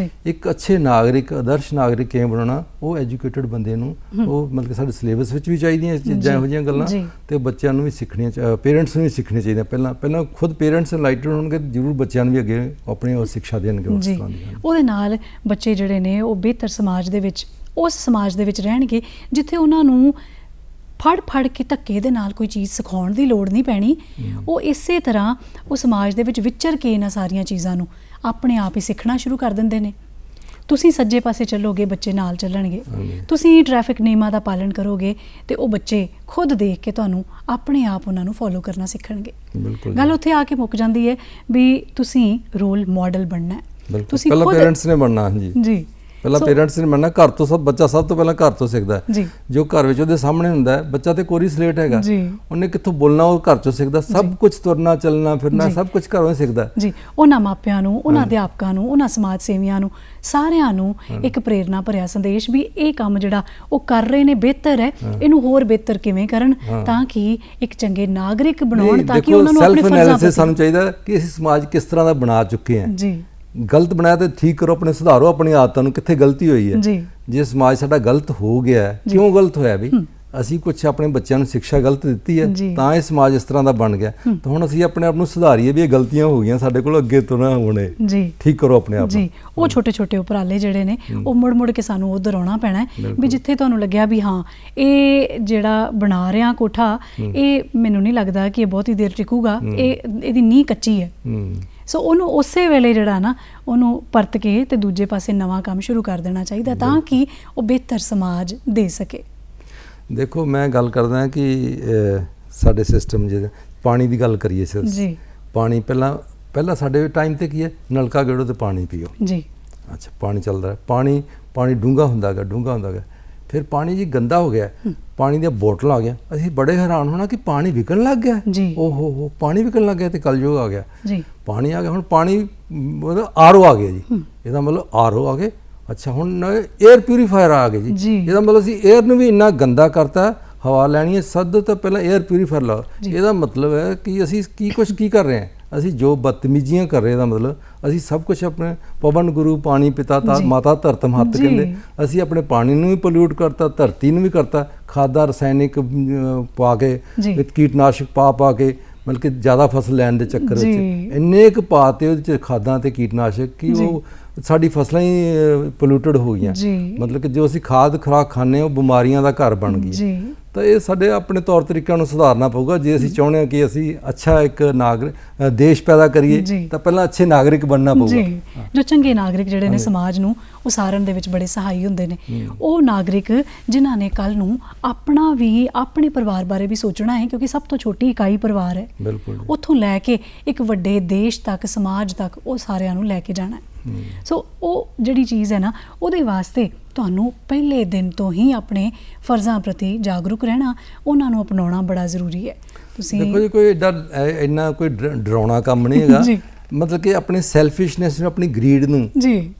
[SPEAKER 2] ਇੱਕ ਅੱਛੇ ਨਾਗਰਿਕ, ਆਦਰਸ਼ ਨਾਗਰਿਕ ਕਿਵੇਂ ਬਣਾਉਣਾ, ਉਹ ਐਜੂਕੇਟਡ ਬੰਦੇ ਨੂੰ, ਉਹ ਮਤਲਬ ਕਿ ਸਾਡੇ ਸਿਲੇਬਸ ਵਿੱਚ ਵੀ ਚਾਹੀਦੀਆਂ ਚੀਜ਼ਾਂ, ਇਹੋ ਜਿਹੀਆਂ ਗੱਲਾਂ, ਤੇ ਬੱਚਿਆਂ ਨੂੰ ਵੀ ਸਿੱਖਣੀਆਂ, ਪੇਰੈਂਟਸ ਨੂੰ ਵੀ ਸਿੱਖਣੀਆਂ ਚਾਹੀਦੀਆਂ। ਪਹਿਲਾਂ ਖੁਦ ਪੇਰੈਂਟਸ ਇਨਲਾਈਟਨਡ ਹੋਣਗੇ, ਜ਼ਰੂਰ ਬੱਚਿਆਂ ਨੂੰ ਵੀ ਅੱਗੇ ਆਪਣੀ ਉਹ ਸਿੱਖਿਆ ਦੇਣਗੇ ਉਸ ਤਰ੍ਹਾਂ ਦੀ।
[SPEAKER 1] ਉਹਦੇ ਨਾਲ ਬੱਚੇ ਜਿਹੜੇ ਨੇ ਉਹ ਬਿਹਤਰ ਸਮਾਜ ਦੇ ਵਿੱਚ, ਉਸ ਸਮਾਜ ਦੇ ਵਿੱਚ ਰਹਿਣਗੇ ਜਿੱਥੇ ਉਹਨਾਂ ਨੂੰ ਫੜ ਕੇ ਧੱਕੇ ਦੇ ਨਾਲ ਕੋਈ ਚੀਜ਼ ਸਿਖਾਉਣ ਦੀ ਲੋੜ ਨਹੀਂ ਪੈਣੀ। ਉਹ ਇਸੇ ਤਰ੍ਹਾਂ ਉਹ ਸਮਾਜ ਦੇ ਵਿੱਚ ਵਿਚਰ ਕੇ ਇਹਨਾਂ ਸਾਰੀਆਂ ਚੀਜ਼ਾਂ ਨੂੰ ਆਪਣੇ ਆਪ ਹੀ ਸਿੱਖਣਾ ਸ਼ੁਰੂ ਕਰ ਦਿੰਦੇ ਨੇ। ਤੁਸੀਂ ਸੱਜੇ ਪਾਸੇ ਚੱਲੋਗੇ, ਬੱਚੇ ਨਾਲ ਚੱਲਣਗੇ। ਤੁਸੀਂ ਟ੍ਰੈਫਿਕ ਨਿਯਮਾਂ ਦਾ ਪਾਲਣ ਕਰੋਗੇ ਤੇ ਉਹ ਬੱਚੇ ਖੁਦ ਦੇਖ ਕੇ ਤੁਹਾਨੂੰ ਆਪਣੇ ਆਪ ਉਹਨਾਂ ਨੂੰ ਫੋਲੋ ਕਰਨਾ ਸਿੱਖਣਗੇ। ਗੱਲ ਉੱਥੇ ਆ ਕੇ ਮੁੱਕ ਜਾਂਦੀ ਹੈ ਵੀ ਤੁਸੀਂ ਰੋਲ ਮਾਡਲ ਬਣਨਾ ਹੈ, ਤੁਸੀਂ
[SPEAKER 2] ਪਹਿਲਾਂ ਪੇਰੈਂਟਸ ਨੇ ਬਣਨਾ। ਜੀ ਪਹਿਲਾਂ ਪੇਰੈਂਟਸ ਨੇ ਮੰਨਣਾ ਘਰ ਤੋਂ ਬੱਚਾ ਸਭ ਤੋਂ ਪਹਿਲਾਂ ਘਰ ਤੋਂ ਸਿੱਖਦਾ ਹੈ। ਜੋ ਘਰ ਵਿੱਚ ਉਹਦੇ ਸਾਹਮਣੇ ਹੁੰਦਾ ਹੈ, ਬੱਚਾ ਤੇ ਕੋਰੀ ਸਲੇਟ ਹੈਗਾ, ਉਹਨੇ ਕਿੱਥੋਂ ਬੋਲਣਾ ਉਹ ਘਰ ਚੋਂ ਸਿੱਖਦਾ, ਸਭ ਕੁਝ ਤੁਰਨਾ ਚੱਲਣਾ ਫਿਰਨਾ ਸਭ ਕੁਝ ਘਰੋਂ ਹੀ ਸਿੱਖਦਾ ਜੀ।
[SPEAKER 1] ਉਹਨਾਂ ਮਾਪਿਆਂ ਨੂੰ, ਉਹਨਾਂ ਅਧਿਆਪਕਾਂ ਨੂੰ, ਉਹਨਾਂ ਸਮਾਜ ਸੇਵੀਆਂ ਨੂੰ, ਸਾਰਿਆਂ ਨੂੰ ਇੱਕ ਪ੍ਰੇਰਨਾ ਭਰਿਆ ਸੰਦੇਸ਼ ਵੀ ਇਹ ਕੰਮ ਜਿਹੜਾ ਉਹ ਕਰ ਰਹੇ ਨੇ ਬਿਹਤਰ ਹੈ, ਇਹਨੂੰ ਹੋਰ ਬਿਹਤਰ ਕਿਵੇਂ ਕਰਨ ਤਾਂ ਕਿ ਇੱਕ ਚੰਗੇ ਨਾਗਰਿਕ ਬਣਾਉਣ, ਤਾਂ ਕਿ ਉਹਨਾਂ ਨੂੰ ਆਪਣੇ
[SPEAKER 2] ਫਰਜ਼ਾਂ ਸਾਨੂੰ ਚਾਹੀਦਾ ਕਿ ਅਸੀਂ ਸਮਾਜ ਕਿਸ ਤਰ੍ਹਾਂ ਦਾ ਬਣਾ ਚੁੱਕੇ ਹਾਂ ਜੀ। ਗਲਤ ਬਣਾਇਆ ਤੇ ਠੀਕ ਕਰੋ, ਆਪਣੇ ਸੁਧਾਰੋ ਆਪਣੀ ਆਦਤਾਂ ਨੂੰ, ਕਿੱਥੇ ਗਲਤੀ ਹੋਈ ਹੈ। ਜੇ ਸਮਾਜ ਸਾਡਾ ਗਲਤ ਹੋ ਗਿਆ, ਕਿਉਂ ਗਲਤ ਹੋਇਆ ਵੀ ਅਸੀਂ ਕੁਝ ਆਪਣੇ ਬੱਚਿਆਂ ਨੂੰ ਸਿੱਖਿਆ ਗਲਤ ਦਿੱਤੀ ਹੈ ਤਾਂ ਇਹ ਸਮਾਜ ਇਸ ਤਰ੍ਹਾਂ ਦਾ ਬਣ ਗਿਆ, ਤਾਂ ਹੁਣ ਅਸੀਂ ਆਪਣੇ ਆਪ ਨੂੰ ਸੁਧਾਰੀਏ ਵੀ ਇਹ ਗਲਤੀਆਂ ਹੋ ਗਈਆਂ ਸਾਡੇ ਕੋਲ, ਅੱਗੇ ਤੋਂ ਨਾ ਹੋਣੇ, ਠੀਕ ਕਰੋ ਆਪਣੇ ਆਪ
[SPEAKER 1] ਜੀ। ਉਹ ਛੋਟੇ ਛੋਟੇ ਉਪਰਾਲੇ ਜਿਹੜੇ ਨੇ ਉਹ ਮੁੜ ਮੁੜ ਕੇ ਸਾਨੂੰ ਉਧਰ ਆਉਣਾ ਪੈਣਾ ਹੈ ਵੀ ਜਿੱਥੇ ਤੁਹਾਨੂੰ ਲੱਗਿਆ ਵੀ ਹਾਂ ਇਹ ਜਿਹੜਾ ਬਣਾ ਰਿਹਾ ਕੋਠਾ, ਇਹ ਮੈਨੂੰ ਨਹੀਂ ਲੱਗਦਾ ਕਿ ਇਹ ਬਹੁਤੀ ਦੇਰ ਟਿਕੂਗਾ, ਇਹਦੀ ਨੀਂਹ ਕੱਚੀ ਹੈ, ਸੋ ਉਹਨੂੰ ਉਸੇ ਵੇਲੇ ਜਿਹੜਾ ਨਾ ਉਹਨੂੰ ਪਰਤ ਕੇ ਤੇ ਦੂਜੇ ਪਾਸੇ ਨਵਾਂ ਕੰਮ ਸ਼ੁਰੂ ਕਰ ਦੇਣਾ ਚਾਹੀਦਾ ਤਾਂ ਕਿ ਉਹ ਬਿਹਤਰ ਸਮਾਜ ਦੇ ਸਕੇ।
[SPEAKER 2] ਦੇਖੋ ਮੈਂ ਗੱਲ ਕਰਦਾ ਕਿ ਸਾਡੇ ਸਿਸਟਮ ਜੇ ਪਾਣੀ ਦੀ ਗੱਲ ਕਰੀਏ ਸਿਰ ਜੀ, ਪਾਣੀ ਪਹਿਲਾਂ ਸਾਡੇ ਟਾਈਮ ਤੇ ਕੀ ਹੈ, ਨਲਕਾ ਗੇੜੋ ਤੇ ਪਾਣੀ ਪੀਓ ਜੀ। ਅੱਛਾ, ਪਾਣੀ ਚੱਲਦਾ, ਪਾਣੀ ਡੂੰਘਾ ਹੁੰਦਾ ਗਾ, ਫਿਰ ਪਾਣੀ ਜੀ ਗੰਦਾ ਹੋ ਗਿਆ, ਪਾਣੀ ਦੀਆਂ ਬੋਟਲਾਂ ਆ ਗਿਆ, ਅਸੀਂ ਬੜੇ ਹੈਰਾਨ ਹੋਣਾ ਕਿ ਪਾਣੀ ਵਿਕਣ ਲੱਗ ਗਿਆ, ਓਹੋ ਪਾਣੀ ਵਿਕਣ ਲੱਗ ਗਿਆ ਤੇ ਕਲਯੁਗ ਆ ਗਿਆ ਜੀ। ਪਾਣੀ ਆ ਗਿਆ, ਹੁਣ ਪਾਣੀ ਮਤਲਬ ਆਰਓ ਆ ਗਿਆ ਜੀ, ਇਹਦਾ ਮਤਲਬ ਆਰਓ ਆ ਗਏ। ਅੱਛਾ, ਹੁਣ 에ਅਰ ਪਿਊਰੀਫਾਇਰ ਆ ਗਏ ਜੀ, ਇਹਦਾ ਮਤਲਬ ਅਸੀਂ 에ਅਰ ਨੂੰ ਵੀ ਇੰਨਾ ਗੰਦਾ ਕਰਤਾ, ਹਵਾ ਲੈਣੀ ਹੈ ਸਭ ਤੋਂ ਪਹਿਲਾਂ 에ਅਰ ਪਿਊਰੀਫਾਇਰ ਲਾਓ। ਇਹਦਾ ਮਤਲਬ ਹੈ ਕਿ ਅਸੀਂ ਕੀ ਕਰ ਰਹੇ ਹਾਂ, ਅਸੀਂ ਜੋ ਬਦਤਮੀਜ਼ੀਆਂ ਕਰ ਰਹੇ, ਦਾ ਮਤਲਬ ਅਸੀਂ ਸਭ ਕੁਝ ਆਪਣੇ ਪਵਨ ਗੁਰੂ ਪਾਣੀ ਪਿਤਾ ਮਾਤਾ ਧਰਤ ਮਹੱਤ ਕਹਿੰਦੇ, ਅਸੀਂ ਆਪਣੇ ਪਾਣੀ ਨੂੰ ਵੀ ਪੋਲਿਊਟ ਕਰਤਾ, ਧਰਤੀ ਨੂੰ ਵੀ ਕਰਤਾ, ਖਾਦਾਂ ਰਸਾਇਣਿਕ ਪਾ ਕੇ, ਕੀਟਨਾਸ਼ਕ ਪਾ ਕੇ, ਮਤਲਬ ਕਿ ਜ਼ਿਆਦਾ ਫਸਲ ਲੈਣ ਦੇ ਚੱਕਰ ਵਿੱਚ ਇੰਨੇ ਕੁ ਪਾਤੇ ਉਹਦੇ 'ਚ ਖਾਦਾਂ ਤੇ ਕੀਟਨਾਸ਼ਕ ਕਿ ਉਹ ਸਾਡੀ ਫਸਲਾਂ ਹੀ ਪੋਲਿਊਟਡ ਹੋ ਗਈਆਂ, ਮਤਲਬ ਕਿ ਜੋ ਅਸੀਂ ਖਾਦ ਖੁਰਾਕ ਖਾਂਦੇ ਉਹ ਬਿਮਾਰੀਆਂ ਦਾ ਘਰ ਬਣ ਗਈ। ਤਾਂ ਇਹ ਸਾਡੇ ਆਪਣੇ ਤੌਰ ਤਰੀਕਿਆਂ ਨੂੰ ਸੁਧਾਰਨਾ ਪਊਗਾ ਜੇ ਅਸੀਂ ਚਾਹੁੰਦੇ ਹਾਂ ਕਿ ਅਸੀਂ ਅੱਛਾ ਇੱਕ ਨਾਗਰਿਕ ਦੇਸ਼ ਪੈਦਾ ਕਰੀਏ, ਤਾਂ ਪਹਿਲਾਂ ਅੱਛੇ ਨਾਗਰਿਕ ਬਣਨਾ ਪਊਗਾ।
[SPEAKER 1] ਜੋ ਚੰਗੇ ਨਾਗਰਿਕ ਜਿਹੜੇ ਨੇ ਸਮਾਜ ਨੂੰ ਉਸਾਰਨ ਦੇ ਵਿੱਚ ਬੜੇ ਸਹਾਈ ਹੁੰਦੇ ਨੇ, ਉਹ ਨਾਗਰਿਕ ਜਿਨ੍ਹਾਂ ਨੇ ਕੱਲ ਨੂੰ ਆਪਣਾ ਵੀ ਆਪਣੇ ਪਰਿਵਾਰ ਬਾਰੇ ਵੀ ਸੋਚਣਾ ਹੈ, ਕਿਉਂਕਿ ਸਭ ਤੋਂ ਛੋਟੀ ਇਕਾਈ ਪਰਿਵਾਰ ਹੈ, ਉੱਥੋਂ ਲੈ ਕੇ ਇੱਕ ਵੱਡੇ ਦੇਸ਼ ਤੱਕ, ਸਮਾਜ ਤੱਕ ਉਹ ਸਾਰਿਆਂ ਨੂੰ ਲੈ ਕੇ ਜਾਣਾ ਹੈ। ਸੋ ਉਹ ਜਿਹੜੀ ਚੀਜ਼ ਹੈ ਨਾ, ਉਹਦੇ ਵਾਸਤੇ ਤੁਹਾਨੂੰ ਪਹਿਲੇ ਦਿਨ ਤੋਂ ਹੀ ਆਪਣੇ ਫਰਜ਼ਾਂ ਪ੍ਰਤੀ ਜਾਗਰੂਕ ਰਹਿਣਾ, ਉਹਨਾਂ ਨੂੰ ਅਪਣਾਉਣਾ ਬੜਾ ਜ਼ਰੂਰੀ ਹੈ। ਤੁਸੀਂ
[SPEAKER 2] ਦੇਖੋ ਜੀ, ਕੋਈ ਇੰਨਾ ਕੋਈ ਡਰਾਉਣਾ ਕੰਮ ਨਹੀਂ ਹੈਗਾ, ਮਤਲਬ ਕਿ ਆਪਣੀ ਸੈਲਫਿਸ਼ਨੈਸ ਨੂੰ, ਆਪਣੀ ਗਰੀਡ ਨੂੰ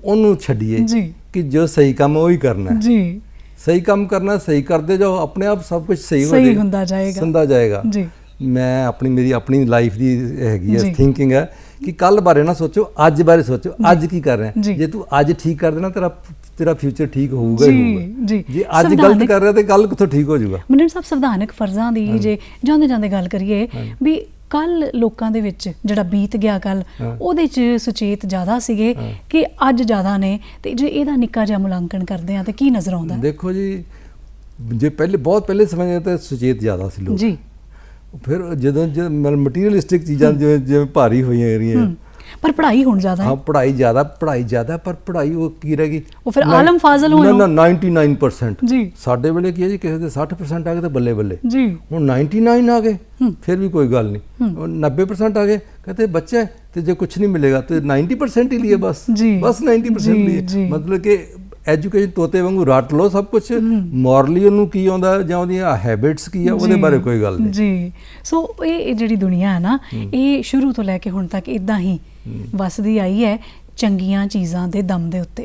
[SPEAKER 2] ਉਹਨੂੰ ਛੱਡੀਏ ਕਿ ਜੋ ਸਹੀ ਕੰਮ ਉਹ ਹੀ ਕਰਨਾ ਹੈ, ਸਹੀ ਕੰਮ ਕਰਨਾ, ਸਹੀ ਕਰਦੇ ਜਾਓ, ਆਪਣੇ ਆਪ ਸਭ ਕੁਝ ਸਹੀ ਹੁੰਦਾ ਜਾਏਗਾ। ਮੈਂ ਮੇਰੀ ਆਪਣੀ ਲਾਈਫ ਦੀ ਹੈਗੀ ਹੈ ਥਿੰਕਿੰਗ ਹੈ ਕਿ ਕੱਲ ਬਾਰੇ ਨਾ ਸੋਚੋ, ਅੱਜ ਬਾਰੇ ਸੋਚੋ, ਅੱਜ ਕੀ ਕਰ ਰਹੇ। ਜੇ ਤੂੰ ਅੱਜ ਠੀਕ ਕਰ ਦੇਣਾ, ਤੇਰਾ ਫਿਊਚਰ ਠੀਕ ਹੋਊਗਾ ਹੀ ਹੋਊਗਾ। ਜੇ ਅੱਜ ਗਲਤ ਕਰ ਰਿਹਾ ਤੇ ਕੱਲ ਕਿੱਥੋਂ ਠੀਕ ਹੋ ਜਾਊਗਾ।
[SPEAKER 1] ਮੰਨਣ ਸਾਹਿਬ, ਸੰਵਿਧਾਨਕ ਫਰਜ਼ਾਂ ਦੀ ਜੇ ਜਾਂਦੇ ਗੱਲ ਕਰੀਏ ਵੀ ਕੱਲ ਲੋਕਾਂ ਦੇ ਵਿੱਚ ਜਿਹੜਾ ਬੀਤ ਗਿਆ ਕੱਲ, ਉਹਦੇ 'ਚ ਸੁਚੇਤ ਜ਼ਿਆਦਾ ਸੀਗੇ ਕਿ ਅੱਜ ਜ਼ਿਆਦਾ ਨੇ, ਤੇ ਜੇ ਇਹਦਾ ਨਿੱਕਾ ਜਿਹਾ ਮੁਲਾਂਕਣ ਕਰਦੇ ਆ ਤੇ ਕੀ ਨਜ਼ਰ ਆਉਂਦਾ?
[SPEAKER 2] ਦੇਖੋ ਜੀ, ਜੇ ਬਹੁਤ ਪਹਿਲੇ ਸਮੇਂ ਤੇ ਸੁਚੇਤ ਜ਼ਿਆਦਾ ਸੀ ਲੋਕ, ਫਿਰ ਜਦੋਂ ਮਟੀਰੀਅਲਿਸਟਿਕ ਚੀਜ਼ਾਂ ਜਿਵੇਂ ਭਾਰੀ ਹੋਈਆਂ ਰਹੀਆਂ,
[SPEAKER 1] ਪਰ ਪੜ੍ਹਾਈ ਹੁਣ ਜ਼ਿਆਦਾ ਹੈ।
[SPEAKER 2] ਹਾਂ, ਪੜ੍ਹਾਈ ਜ਼ਿਆਦਾ, ਪਰ ਪੜ੍ਹਾਈ ਉਹ ਕੀ ਰਹਿ ਗਈ,
[SPEAKER 1] ਉਹ ਫਿਰ ਆਲਮ ਫਾਜ਼ਲ ਹੋਏ
[SPEAKER 2] ਨਾ 99% ਜੀ। ਸਾਡੇ ਵੇਲੇ ਕੀ ਹੈ ਜੀ, ਕਿਸੇ ਦੇ 60% ਆ ਗਏ ਤਾਂ ਬੱਲੇ ਜੀ, ਹੁਣ 99 ਆ ਗਏ ਫਿਰ ਵੀ ਕੋਈ ਗੱਲ ਨਹੀਂ, 90% ਆ ਗਏ ਕਹਿੰਦੇ ਬੱਚਾ ਤੇ ਜੇ ਕੁਝ ਨਹੀਂ ਮਿਲੇਗਾ ਤੇ 90% ਹੀ ਲਈਏ, ਬਸ 90% ਲਈਏ। ਮਤਲਬ ਕਿ ਐਜੂਕੇਸ਼ਨ ਤੋਤੇ ਵਾਂਗੂ ਰੱਟ ਲਓ ਸਭ ਕੁਝ, ਮੋਰਲੀ ਉਹਨੂੰ ਕੀ ਆਉਂਦਾ ਜਾਂ ਉਹਦੀਆਂ ਹੈਬਿਟਸ ਕੀ ਆ ਉਹਦੇ ਬਾਰੇ ਕੋਈ ਗੱਲ ਨਹੀਂ
[SPEAKER 1] ਜੀ। ਸੋ ਇਹ ਜਿਹੜੀ ਦੁਨੀਆ ਹੈ ਨਾ, ਇਹ ਸ਼ੁਰੂ ਤੋਂ ਲੈ ਕੇ ਹੁਣ ਤੱਕ ਇਦਾਂ ਹੀ ਵਸਦੀ ਆਈ ਹੈ, चंगियां चीज़ां दे दम दे उत्ते।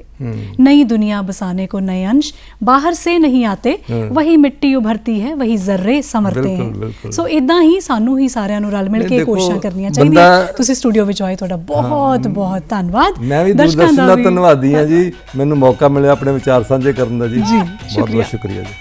[SPEAKER 1] नई दुनिया बसाने को नए अंश बाहर से नहीं आते, वही मिट्टी उभरती है, वही जर्रे समरते हैं। सो इदां ही सानू ही सारिਆਂ ਨੂੰ ਰਲ ਮਿਲ ਕੇ ਕੋਸ਼ਿਸ਼ਾਂ ਕਰਨੀਆਂ ਚਾਹੀਦੀਆਂ। ਤੁਸੀਂ ਸਟੂਡੀਓ ਵਿੱਚ ਆਏ, ਤੁਹਾਡਾ ਬਹੁਤ ਬਹੁਤ ਧੰਨਵਾਦ।
[SPEAKER 2] ਮੈਂ ਵੀ ਦੂਰਦਰਸ਼ਨ ਦਾ ਧੰਨਵਾਦੀ ਹਾਂ ਜੀ, ਮੈਨੂੰ ਮੌਕਾ ਮਿਲਿਆ ਆਪਣੇ ਵਿਚਾਰ ਸਾਂਝੇ ਕਰਨ ਦਾ ਜੀ, ਬਹੁਤ ਬਹੁਤ ਸ਼ੁਕਰੀਆ ਜੀ।